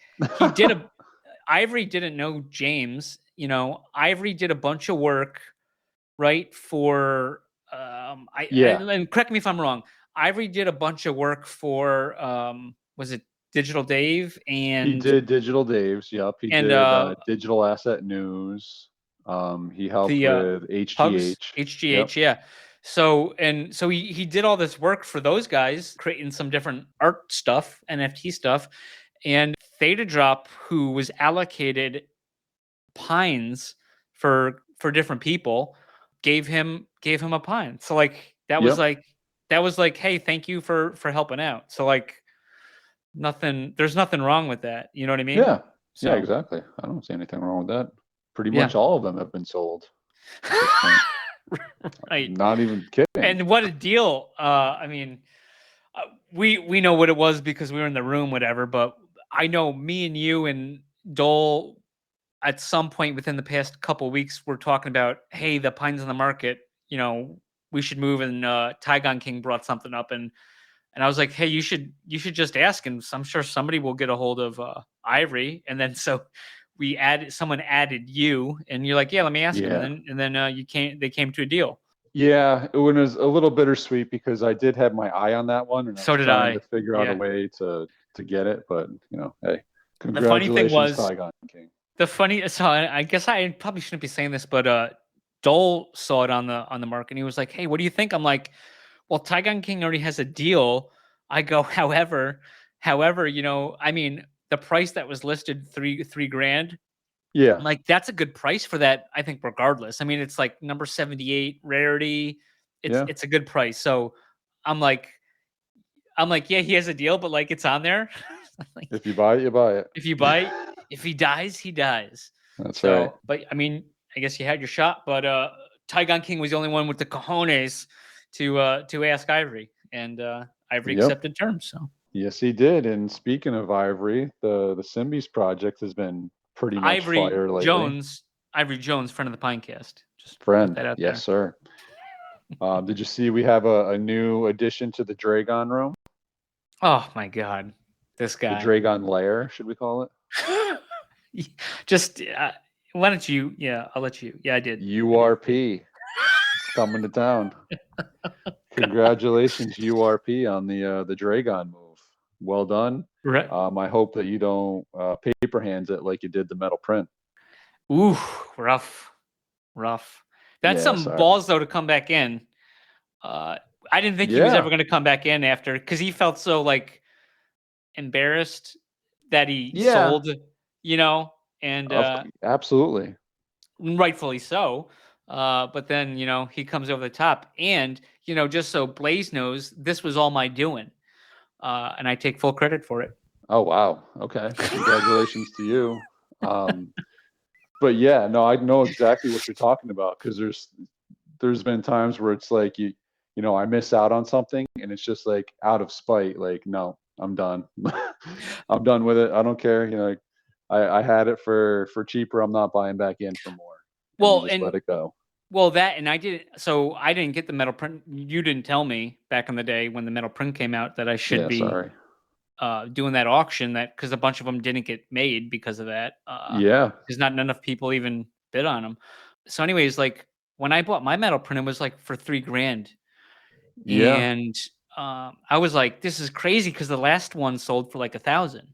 Ivory didn't know James. Ivory did a bunch of work, right? For and correct me if I'm wrong. Ivory did a bunch of work for was it Digital Dave? And he did Digital Dave's. Yep, he did Digital Asset News. He helped with HGH. Yeah. So he did all this work for those guys, creating some different art stuff, NFT stuff, and Thetadrop, who was allocated pines for different people, gave him a pine. So like that was like, hey, thank you for helping out. So like there's nothing wrong with that. You know what I mean? Yeah. So, yeah, exactly. I don't see anything wrong with that. Pretty much all of them have been sold. Right. Not even kidding. And what a deal. I mean, we know what it was because we were in the room, whatever, but I know me and you and Dole at some point within the past couple of weeks, we're talking about, hey, the pine's on the market, we should move. And Tygon King brought something up, and I was like, hey, you should just ask, and I'm sure somebody will get a hold of Ivory. And then so someone added you, and you're like, yeah, let me ask him. And then they came to a deal. Yeah, it was a little bittersweet because I did have my eye on that one, and so I was trying to figure out a way to get it. But hey, congratulations, Tygon King. So I guess I probably shouldn't be saying this, but Dole saw it on the market, and he was like, hey, what do you think? I'm like, well, Tygon King already has a deal. I go, however, I mean, the price that was listed, $3,000. Yeah. I'm like, that's a good price for that, I think, regardless. I mean, it's like number 78 rarity. It's a good price. So I'm like, yeah, he has a deal, but like it's on there. Like, if you buy it, you buy it. If you buy it, if he dies, he dies. That's right. But I mean, I guess you had your shot, but Tygon King was the only one with the cojones to ask Ivory, and Ivory accepted terms. So yes, he did. And speaking of Ivory, the Symbies project has been pretty much fire lately. Ivory Jones, friend of the Pinecast. Just friend. Put that out yes, there. Sir. Did you see we have a new addition to the Dragon room? Oh my God, this guy. The Dragon Lair, should we call it? Just why don't you? Yeah, I'll let you. Yeah, I did. URP. It's coming to town. Congratulations, URP, on the Dragon move. Well done. Right. I hope that you don't paper hands it like you did the metal print. Ooh, rough. That's some balls though to come back in. I didn't think he was ever going to come back in after, because he felt so like embarrassed that he sold, and absolutely, rightfully so. But then he comes over the top, and just so Blaze knows, this was all my doing. and I take full credit for it. Oh, wow. Okay. Congratulations to you. But yeah, no, I know exactly what you're talking about, because there's been times where it's like I miss out on something, and it's just like out of spite, like, no, I'm done. I'm done with it. I don't care. Like, I had it for cheaper. I'm not buying back in for more. And you Well, just let it go. and I didn't get the metal print. You didn't tell me back in the day when the metal print came out that I should Yeah, be sorry. doing that auction, because a bunch of them didn't get made because of that. Yeah. Because not enough people even bid on them. So, anyways, like when I bought my metal print, it was like for $3,000, Yeah. and I was like, "This is crazy," because the last one sold for like 1,000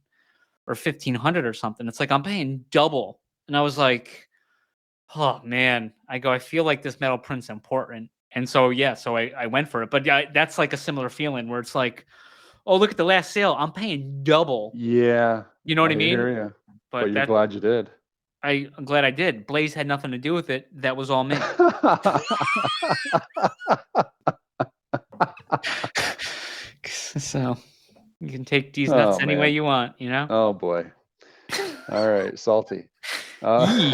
or 1,500 or something. It's like I'm paying double, and I was like, "Oh man!" I feel like this metal print's important, and so yeah, so I went for it. But yeah, that's like a similar feeling where it's like, "Oh, look at the last sale! I'm paying double." Yeah. You know what I I mean? hear you. But But you're glad you did. I'm glad I did. Blaze had nothing to do with it. That was all me. So you can take these nuts Oh, any way man. you want, you know? Oh, boy. All right. Salty. Yee.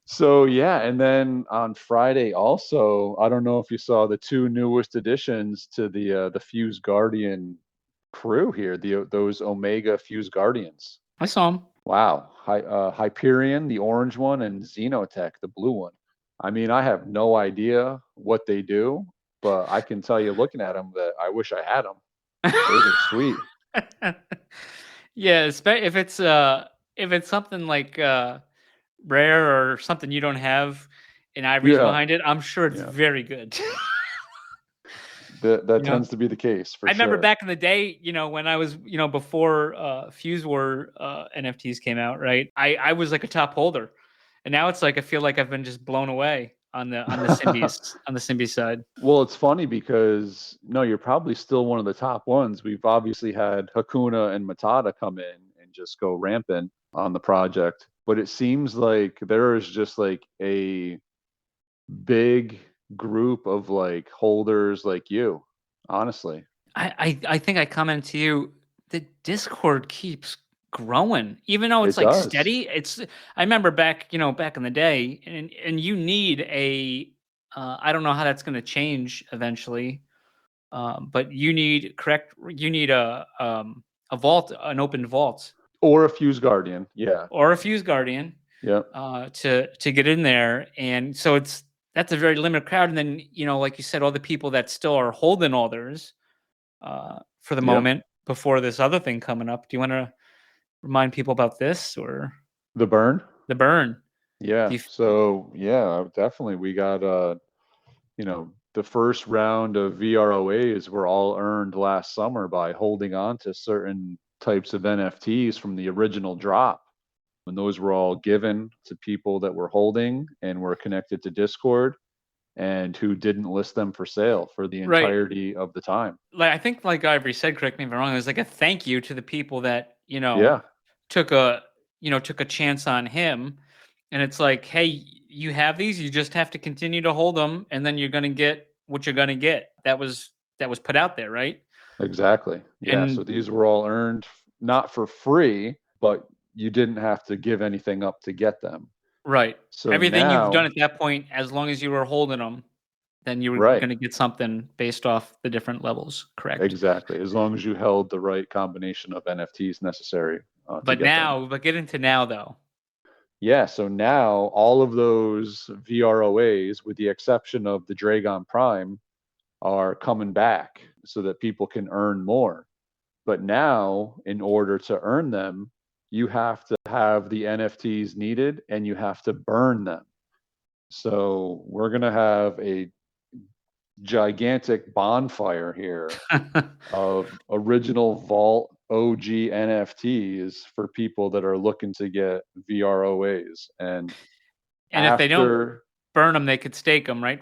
So yeah, and then on Friday also, I don't know if you saw the two newest additions to the Fuse Guardian crew here, those Omega Fuse Guardians. I saw him. Wow. Hyperion, the orange one, and Xenotech, the blue one. I mean, I have no idea what they do, but I can tell you looking at them that I wish I had them. Those are sweet. Yeah, if it's something like rare or something you don't have in ivories Yeah. behind it, I'm sure it's Yeah. very good. That You know? tends to be the case for I remember sure. back in the day, when I was, before Fuse War NFTs came out, right? I was like a top holder. And now it's like I feel like I've been just blown away on the Symbies side. Well, it's funny because no, you're probably still one of the top ones. We've obviously had Hakuna and Matata come in and just go rampant on the project, but it seems like there is just like a big group of like holders like you, honestly. I think I commented to you, the Discord keeps growing, even though it's It like does. steady. I remember back, back in the day, and you need I don't know how that's going to change eventually, but you need a vault, an open vault, Or a Fuse Guardian. Yeah. or a Fuse Guardian, Yep. to get in there, and so that's a very limited crowd. And then like you said, all the people that still are holding all theirs for the Yep. moment before this other thing coming up. Do you want to remind people about this or The burn. the burn? Do Yeah. you, So yeah, definitely we got the first round of VROAs were all earned last summer by holding on to certain types of NFTs from the original drop. And those were all given to people that were holding and were connected to Discord and who didn't list them for sale for the right? entirety of the time. Like I think, like Ivory said, correct me if I'm wrong. It was like a thank you to the people that Yeah, took a chance on him, and it's like, hey, you have these, you just have to continue to hold them, and then you're gonna get what you're gonna get. That was put out there, right? exactly. Yeah, so And these were all earned not for free, but you didn't have to give anything up to get them. right, So everything you've done now, at that point, as long as you were holding them, then you were right, gonna get something based off the different levels, correct? exactly. As long as you held the right combination of NFTs necessary to get them. But get into now though. Yeah, so now all of those VROAs, with the exception of the Dragon Prime, are coming back so that people can earn more. But now, in order to earn them, you have to have the NFTs needed and you have to burn them. So we're going to have a gigantic bonfire here of original Vault OG NFTs for people that are looking to get VROAs. And And if they don't after, burn them, they could stake them, right?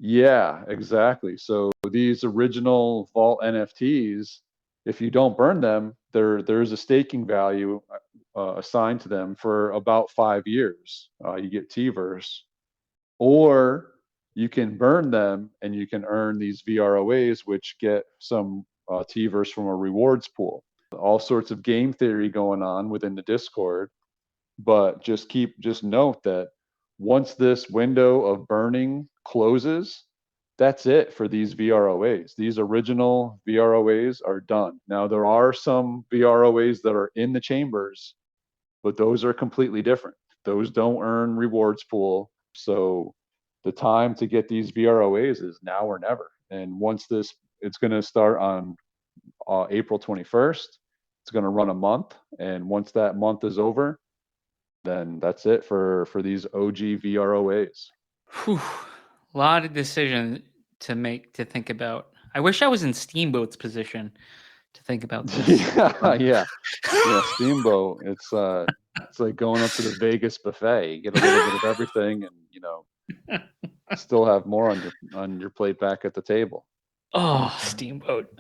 yeah, exactly. So these original Vault NFTs, if you don't burn them, there's a staking value assigned to them for about 5 years. You get T-verse, or you can burn them and you can earn these VROAs, which get some T-verse from a rewards pool. All sorts of game theory going on within the Discord, but just note that once this window of burning closes, that's it for these VROAs. These original VROAs are done. Now there are some VROAs that are in the chambers, but those are completely different. Those don't earn rewards pool. So the time to get these VROAs is now or never. And once it's going to start on April 21st. It's going to run a month. And once that month is over, then that's it for these OG VROAs. Whew. A lot of decisions to think about. I wish I was in Steamboat's position to think about this. yeah. Steamboat. It's like going up to the Vegas buffet. You get a little bit of everything, and still have more on your plate back at the table. Oh, Steamboat.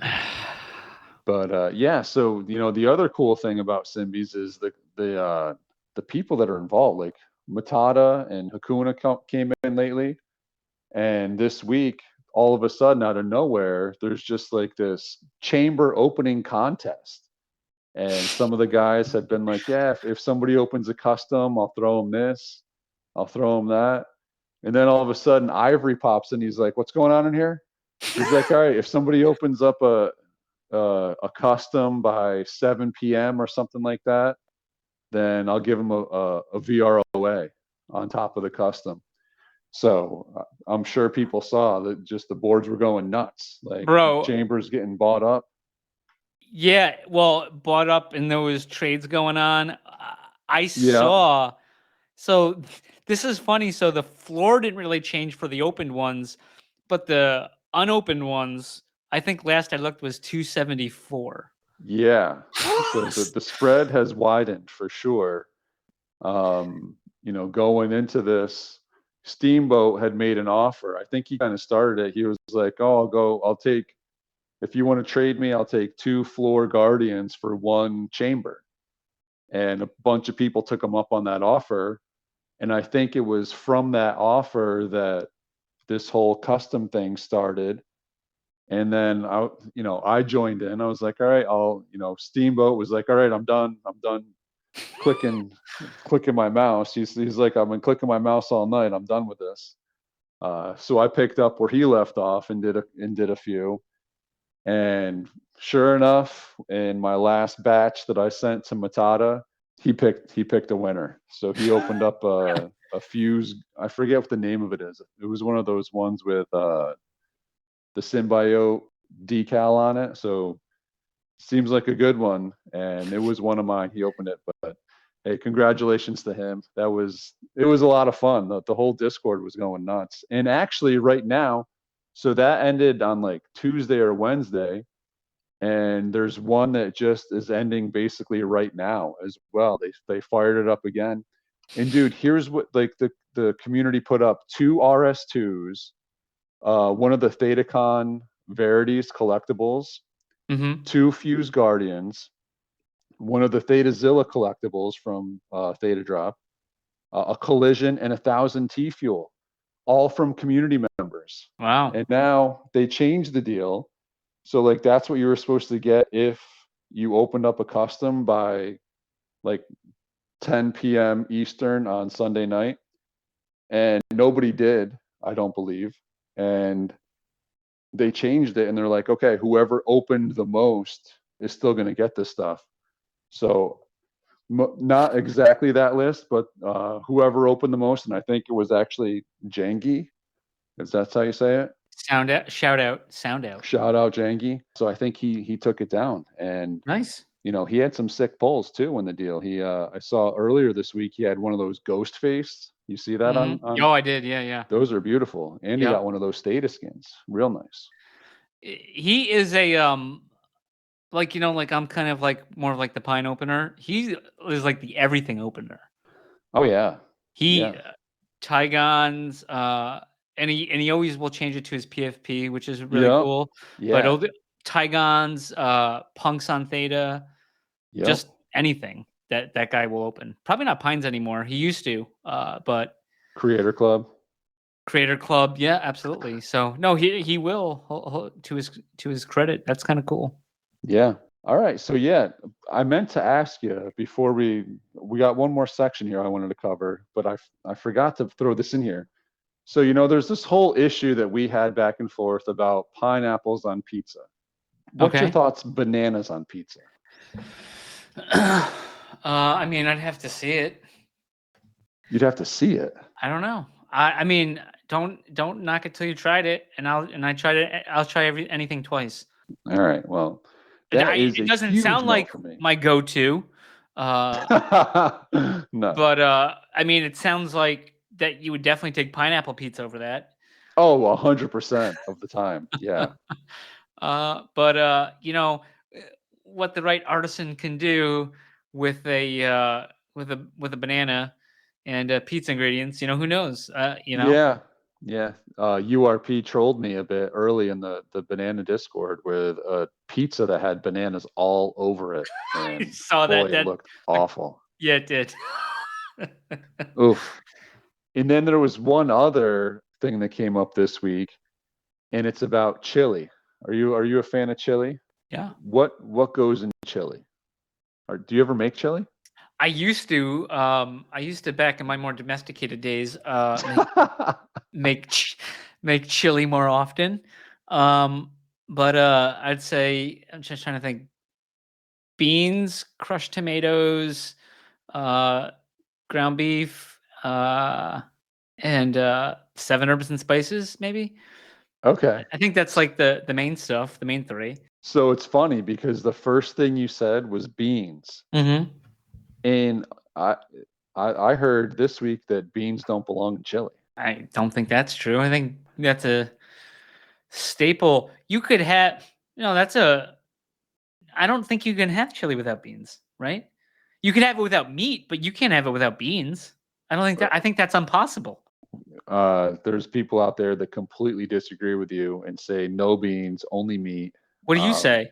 But so the other cool thing about Symbies is the people that are involved, like Matata and Hakuna came in lately, and this week, all of a sudden, out of nowhere, there's just like this chamber opening contest, and some of the guys had been like, yeah, if somebody opens a custom, I'll throw them this, I'll throw them that, and then all of a sudden, Ivory pops in. He's like, what's going on in here? He's like, all right, if somebody opens up a custom by 7 p.m. or something like that, then I'll give him a VROA on top of the custom. So I'm sure people saw that just the boards were going nuts. Like, bro, chambers getting bought up. Yeah, well, bought up and there was trades going on. I saw. So this is funny. So the floor didn't really change for the opened ones, but the unopened ones, I think last I looked was 274. Yeah. So the spread has widened for sure. Going into this, Steamboat had made an offer. I think he kind of started it. He was like, oh, if you want to trade me, I'll take 2 floor guardians for 1 chamber. And a bunch of people took him up on that offer. And I think it was from that offer that this whole custom thing started. And then I joined in. I was like, all right, Steamboat was like, all right, I'm done clicking my mouse. He's like, I've been clicking my mouse all night. I'm done with this. So I picked up where he left off and did a few. And sure enough, in my last batch that I sent to Matata, he picked a winner. So he opened up a fuse. I forget what the name of it is. It was one of those ones with the Symbiote decal on it. So seems like a good one, and it was one of mine. He opened it, but hey, congratulations to him. It was a lot of fun. The whole Discord was going nuts. And actually right now, so that ended on like Tuesday or Wednesday, and there's one that just is ending basically right now as well. They fired it up again. And dude, here's what, like, the community put up 2 RS2s, one of the ThetaCon Verities collectibles, 2 Fuse Guardians, one of the Thetazilla collectibles from Thetadrop, a Collision, and 1,000 T-Fuel, all from community members. Wow. And now they changed the deal. So like that's what you were supposed to get if you opened up a custom by like 10 p.m. Eastern on Sunday night. And nobody did, I don't believe. And they changed it, and they're like, okay, whoever opened the most is still going to get this stuff. So not exactly that list, but whoever opened the most, and I think it was actually Jangy. Is that how you say it? Sound out. Shout out Jangy. So I think he took it down, and nice. He had some sick pulls too in the deal. I saw earlier this week he had one of those ghost face. You see that on? Oh, I did. Yeah. Those are beautiful. And he got one of those Theta skins. Real nice. He is a like I'm kind of like more of like the Pine opener. He is like the everything opener. Oh yeah. Tygons, and he always will change it to his PFP, which is really cool. Yeah. But Tygons, punks on Theta, just anything that guy will open. Probably not Pines anymore. He used to, but Creator Club. Creator Club, yeah, absolutely. So no, he will to his credit. That's kind of cool. Yeah. All right. So yeah, I meant to ask you before we got one more section here I wanted to cover, but I forgot to throw this in here. So there's this whole issue that we had back and forth about pineapples on pizza. What's your Okay. thoughts bananas on pizza? I mean, I'd have to see it. You'd have to see it. I don't know. I mean, don't knock it till you tried it, and I tried it. I'll try anything twice. All right. Well, that is It a doesn't huge sound no like for me. my go-to, No. but I mean, it sounds like that you would definitely take pineapple pizza over that. Oh, 100% of the time. Yeah. But what the right artisan can do with a banana and pizza ingredients, who knows? Yeah. Yeah. URP trolled me a bit early in the banana Discord with a pizza that had bananas all over it. I And saw boy, that. it looked awful. Yeah, it did. Oof. And then there was one other thing that came up this week, and it's about chili. Are you a fan of chili? Yeah. What goes in chili? Or do you ever make chili? I used to back in my more domesticated days make chili more often. But I'd say I'm just trying to think. Beans, crushed tomatoes, ground beef, and 7 herbs and spices, maybe. Okay. I think that's like the main stuff, the main three. So it's funny because the first thing you said was beans. Mm-hmm. And I heard this week that beans don't belong in chili. I don't think that's true. I think that's a staple. You could have, I don't think you can have chili without beans, right? You can have it without meat, but you can't have it without beans. I think that's impossible. There's people out there that completely disagree with you and say no beans, only meat. What do you say?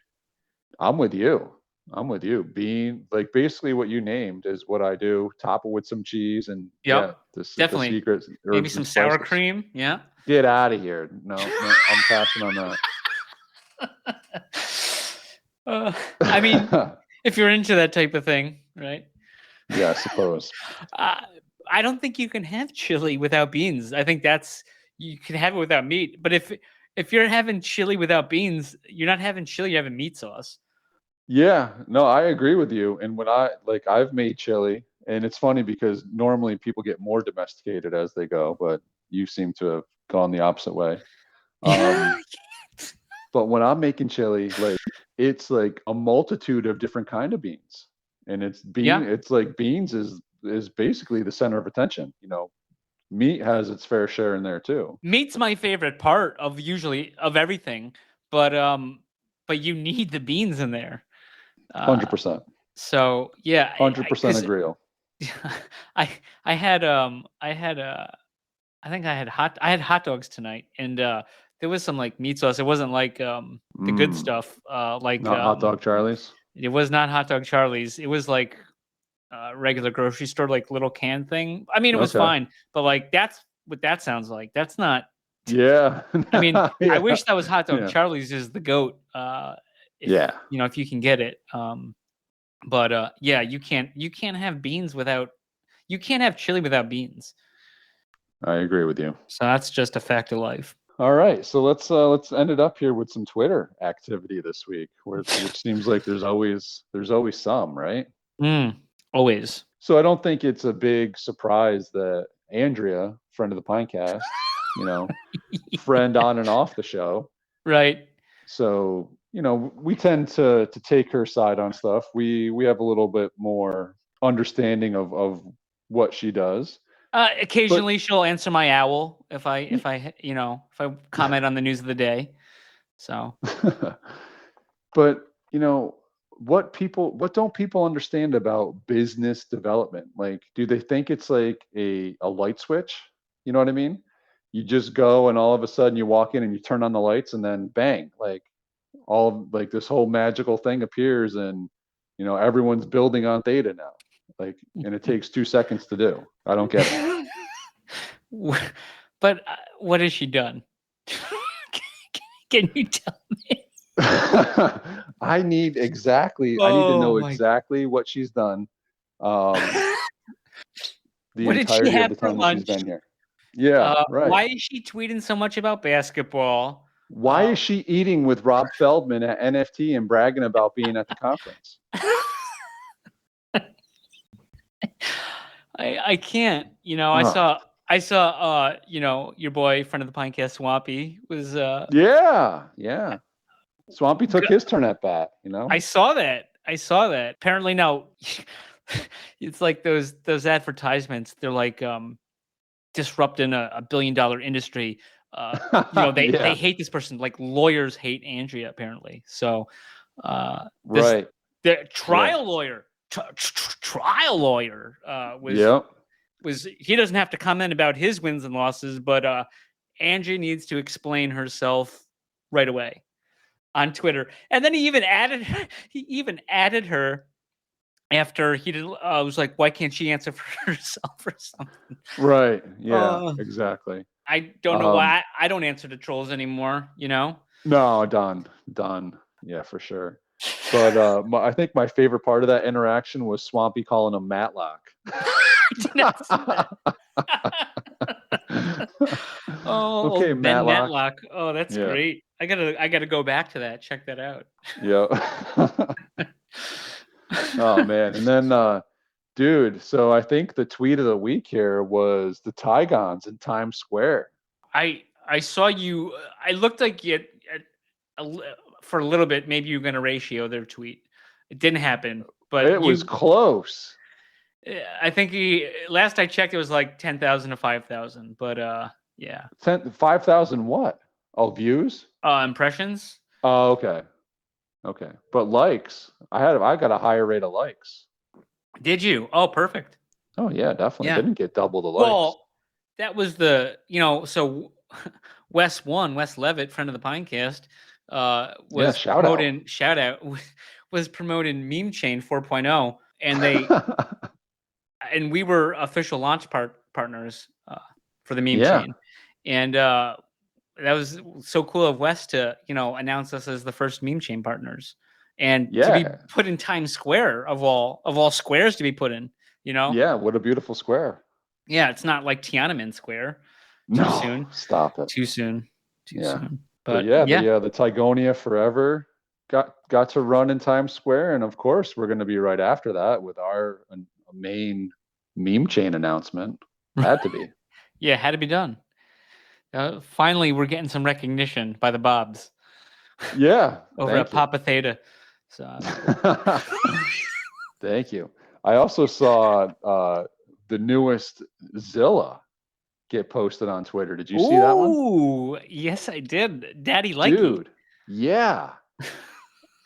I'm with you. Like basically what you named is what I do. Top it with some cheese and Definitely. the secret Maybe some sour cream. Yeah. Get out of here. No, I'm passing on that. I mean, if you're into that type of thing, right? Yeah, I suppose. I don't think you can have chili without beans. I think you can have it without meat. But if you're having chili without beans, you're not having chili, you're having meat sauce. Yeah, no, I agree with you. And when I've made chili, and it's funny because normally people get more domesticated as they go, but you seem to have gone the opposite way. But when I'm making chili, like it's like a multitude of different kind of beans, and it's like beans is basically the center of attention. Meat has its fair share in there too. Meat's my favorite part of everything, but you need the beans in there. 100%. So yeah, 100% agree. I had hot dogs tonight, and there was some like meat sauce. It wasn't like the good stuff. Like not Hot Dog Charlie's. It was not Hot Dog Charlie's. It was like regular grocery store, like little can thing. I mean, it was fine, but like that's what that sounds like. That's not. Yeah. I mean, yeah. I wish that was Hot Dog Charlie's is the goat. If you can get it. But you can't have beans without. You can't have chili without beans. I agree with you. So that's just a fact of life. All right, so let's end it up here with some Twitter activity this week, which seems like there's always some, right? Always. So I don't think it's a big surprise that Andrea, friend of the Pinecast, friend on and off the show, right? So we tend to take her side on stuff. We have a little bit more understanding of what she does. Occasionally, she'll answer my owl if I comment on the news of the day. So, but what don't people understand about business development? Like, do they think it's like a light switch? You know what I mean? You just go and all of a sudden you walk in and you turn on the lights and then bang, like this whole magical thing appears and everyone's building on Theta now. Like, and it takes 2 seconds to do. I don't get it. But what has she done? Can you tell me? I need to Oh know my! exactly what she's done. The What did she entirety of have the for time that she's lunch? been here. Yeah, right. Why is she tweeting so much about basketball? Why is she eating with Rob Feldman at NFT and bragging about being at the conference? I can't. Huh. I saw your boy, friend of the Pinecast, Swampy, was Yeah. Swampy took his turn at bat, I saw that. Apparently now it's like those advertisements. They're like disrupting a $1 billion industry. They Yeah. hate this person. Like lawyers hate Andrea, apparently. So Right. the trial lawyer Yep. was he doesn't have to comment about his wins and losses, but Angie needs to explain herself right away on Twitter. And then he even added her after he did. Was like, why can't she answer for herself or something? Right. Yeah. Exactly. I don't know why I don't answer to trolls anymore. No, done. Yeah, for sure. But I think my favorite part of that interaction was Swampy calling him Matlock. Okay, Ben Matlock. Matlock. Oh, that's great. I gotta go back to that. Check that out. Yeah. Oh man. And then dude, so I think the tweet of the week here was the Tigons in Times Square. I saw you. I looked like you for a little bit. Maybe you were gonna ratio their tweet. It didn't happen, but it was close. I think last I checked, it was like 10,000 to 5,000. But yeah, 5,000 what? Oh, views? Impressions. Oh, okay. But likes, I got a higher rate of likes. Did you? Oh, perfect. Oh yeah, definitely. Yeah. Didn't get double the likes. Well, that was so Wes Levitt, friend of the Pinecast, was was promoting Meme Chain 4.0, and and we were official launch partners for the Meme Chain, and that was so cool of Wes to announce us as the first Meme Chain partners, and to be put in Times Square of all squares to be put in. Yeah, what a beautiful square. Yeah, it's not like Tiananmen Square. Too soon. Stop it. Too soon. But the Tygonia Forever got to run in Times Square, and of course we're going to be right after that with our main Meme Chain announcement. Had to be. Yeah, had to be done. Finally, we're getting some recognition by the Bobs. Yeah, over at Papa Theta. So. Thank you. I also saw the newest Zilla get posted on Twitter. Did you see that one? Ooh, yes, I did. Daddy likey. Dude, yeah.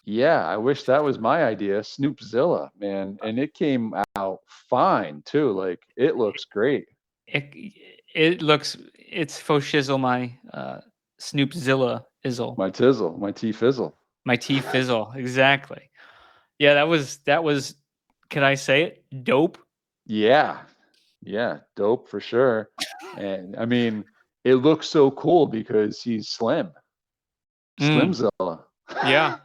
Yeah, I wish that was my idea. Snoopzilla, man. And it came out fine, too. Like, it looks great. It's faux shizzle my Snoopzilla izzle. My tizzle, my tea fizzle. My tea fizzle, exactly. Yeah, that was, can I say it? Dope. Yeah, dope for sure. And I mean, it looks so cool because he's slim. Slimzilla. Yeah.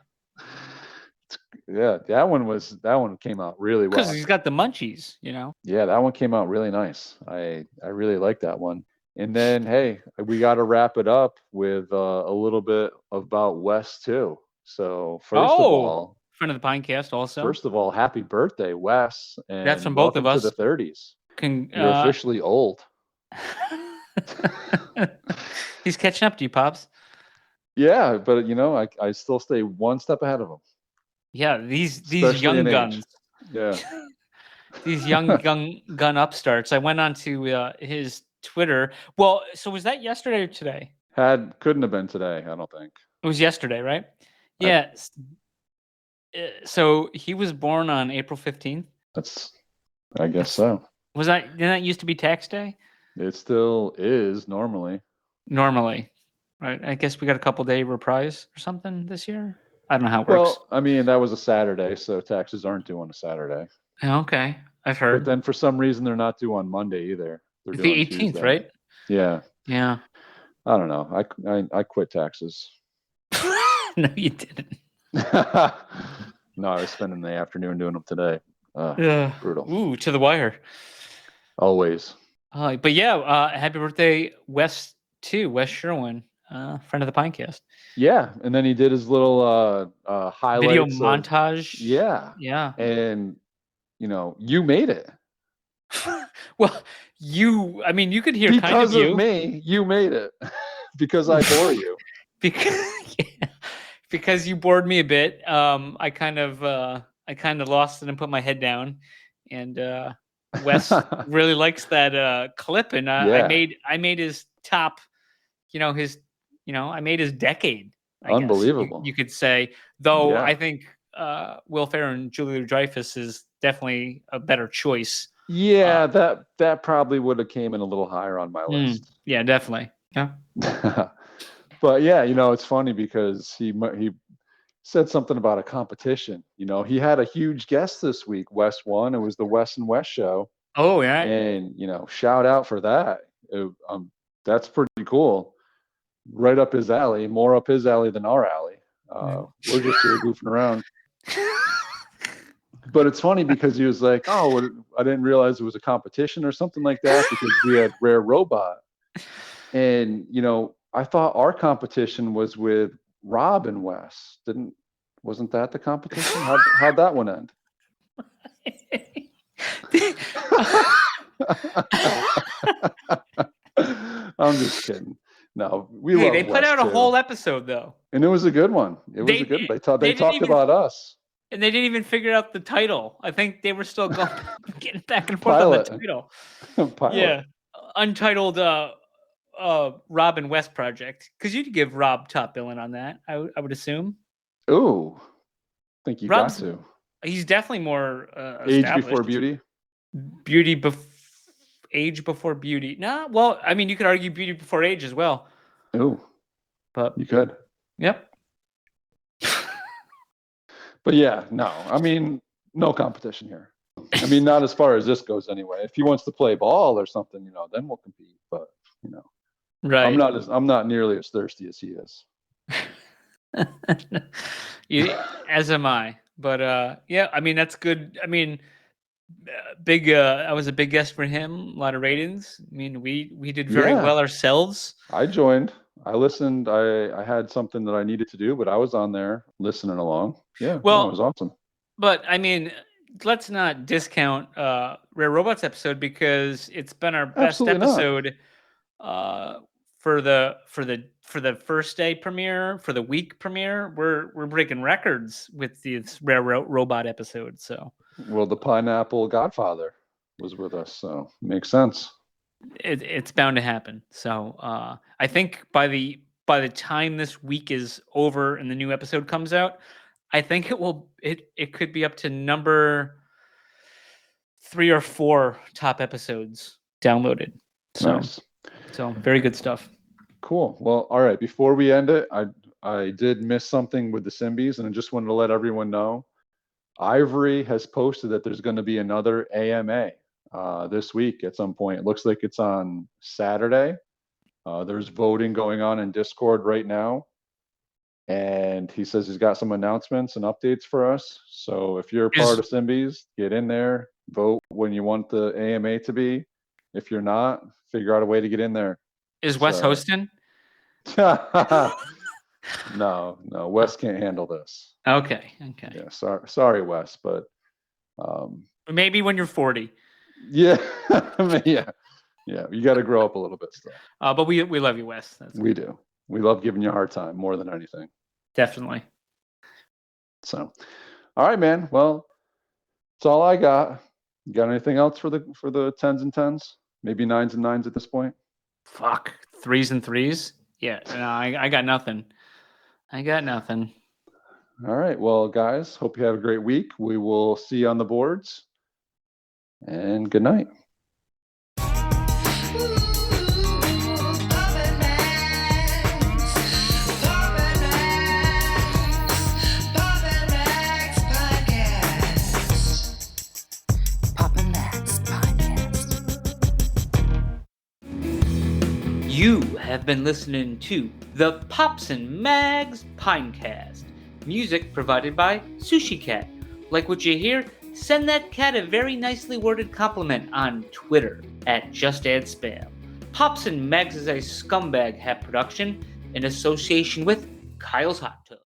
Yeah, that one came out really well. Because he's got the munchies, Yeah, that one came out really nice. I really like that one. And then, hey, we got to wrap it up with a little bit about Wes too. So first of all, friend of the Pinecast also. First of all, happy birthday, Wes. And that's from both of us. To the 30s. You're officially old. He's catching up to you, Pops. Yeah, but I still stay one step ahead of him. Yeah, these young guns. Yeah. These young gun upstarts. I went on to his Twitter. Well, so was that yesterday or today? Couldn't have been today, I don't think. It was yesterday, right? Yeah. So he was born on April 15th. I guess so. Didn't that used to be tax day? It still is normally. Normally, right? I guess we got a couple day reprise or something this year. I don't know how it works. Well, I mean, that was a Saturday, so taxes aren't due on a Saturday. Okay, I've heard. But then for some reason, they're not due on Monday either. They're it's due the on 18th, Tuesday. right? Yeah. Yeah. I don't know. I quit taxes. No, you didn't. No, I was spending the afternoon doing them today. Yeah. Brutal. Ooh, to the wire. Always. But yeah, happy birthday, Wes Sherwin, friend of the Pinecast. Yeah, and then he did his little highlights. Video of- montage. yeah. Yeah. And you made it. Well, you could hear Because kind of you. me, you made it. Because I bore you. Because you bored me a bit. I kind of lost it and put my head down, and Wes really likes that clip, and Yeah. I made his top, I made his decade. I guess Unbelievable. you could say, though. Yeah. I think Will Ferrell and Julia Dreyfus is definitely a better choice. Yeah, that probably would have came in a little higher on my list. Yeah, definitely. Yeah. But yeah, it's funny because he said something about a competition. He had a huge guest this week. Wes won. It was the Wes and Wes show. Oh yeah. And shout out for that. That's pretty cool. Right up his alley. More up his alley than our alley. We're just here goofing around. But it's funny because he was like, "Oh, I didn't realize it was a competition or something like that because we had Rare Robot." And I thought our competition was with Rob and Wes. Wasn't that the competition? How'd that one end? I'm just kidding. No, they put out a whole episode though, and it was a good one. It was a good. They talked about us, and they didn't even figure out the title. I think they were still getting back and forth on the title. Pilot. Yeah, untitled Rob and Wes project. Because you'd give Rob top billing on that. I would assume. Ooh, I think you got to. He's definitely more age before beauty. Age before beauty. Nah, well, you could argue beauty before age as well. Ooh, but you could. Yep. But yeah, no. No competition here. Not as far as this goes anyway. If he wants to play ball or something, then we'll compete. But right. I'm not nearly as thirsty as he is. As am I. But yeah, that's good. Big. I was a big guest for him. A lot of ratings. We did very well ourselves. I joined. I listened. I had something that I needed to do, but I was on there listening along. Yeah. Well, it was awesome. But let's not discount Rare Robots episode because it's been our best episode for the first day premiere, for the week premiere. We're breaking records with this Rare Robot episode. So. Well, the Pineapple Godfather was with us, so makes sense. It's bound to happen. So I think by the time this week is over and the new episode comes out, I think it could be up to number 3 or 4 top episodes downloaded. So, nice. So very good stuff. Cool. Well, all right. Before we end it, I did miss something with the Symbies, and I just wanted to let everyone know. Ivory has posted that there's going to be another AMA this week at some point. It looks like it's on Saturday. There's voting going on in Discord right now. And he says he's got some announcements and updates for us. So if you're part of Symbies, get in there, vote when you want the AMA to be. If you're not, figure out a way to get in there. Is Wes hosting? No, Wes can't handle this. Okay. Yeah, sorry, Wes, but maybe when you're 40. Yeah, yeah. You got to grow up a little bit still. But we love you, Wes. We do. We love giving you a hard time more than anything. Definitely. So, all right, man. Well, that's all I got. You got anything else for the 10s and 10s? Maybe 9s and 9s at this point? Fuck. 3s and 3s? Yeah. No, I got nothing. All right. Well, guys, hope you have a great week. We will see you on the boards. And good night. You have been listening to the Pops and Mags Pinecast. Music provided by Sushi Cat. Like what you hear? Send that cat a very nicely worded compliment on Twitter at JustAddSpam. Pops and Mags is a Scumbag Hat production in association with Kyle's Hot Tub.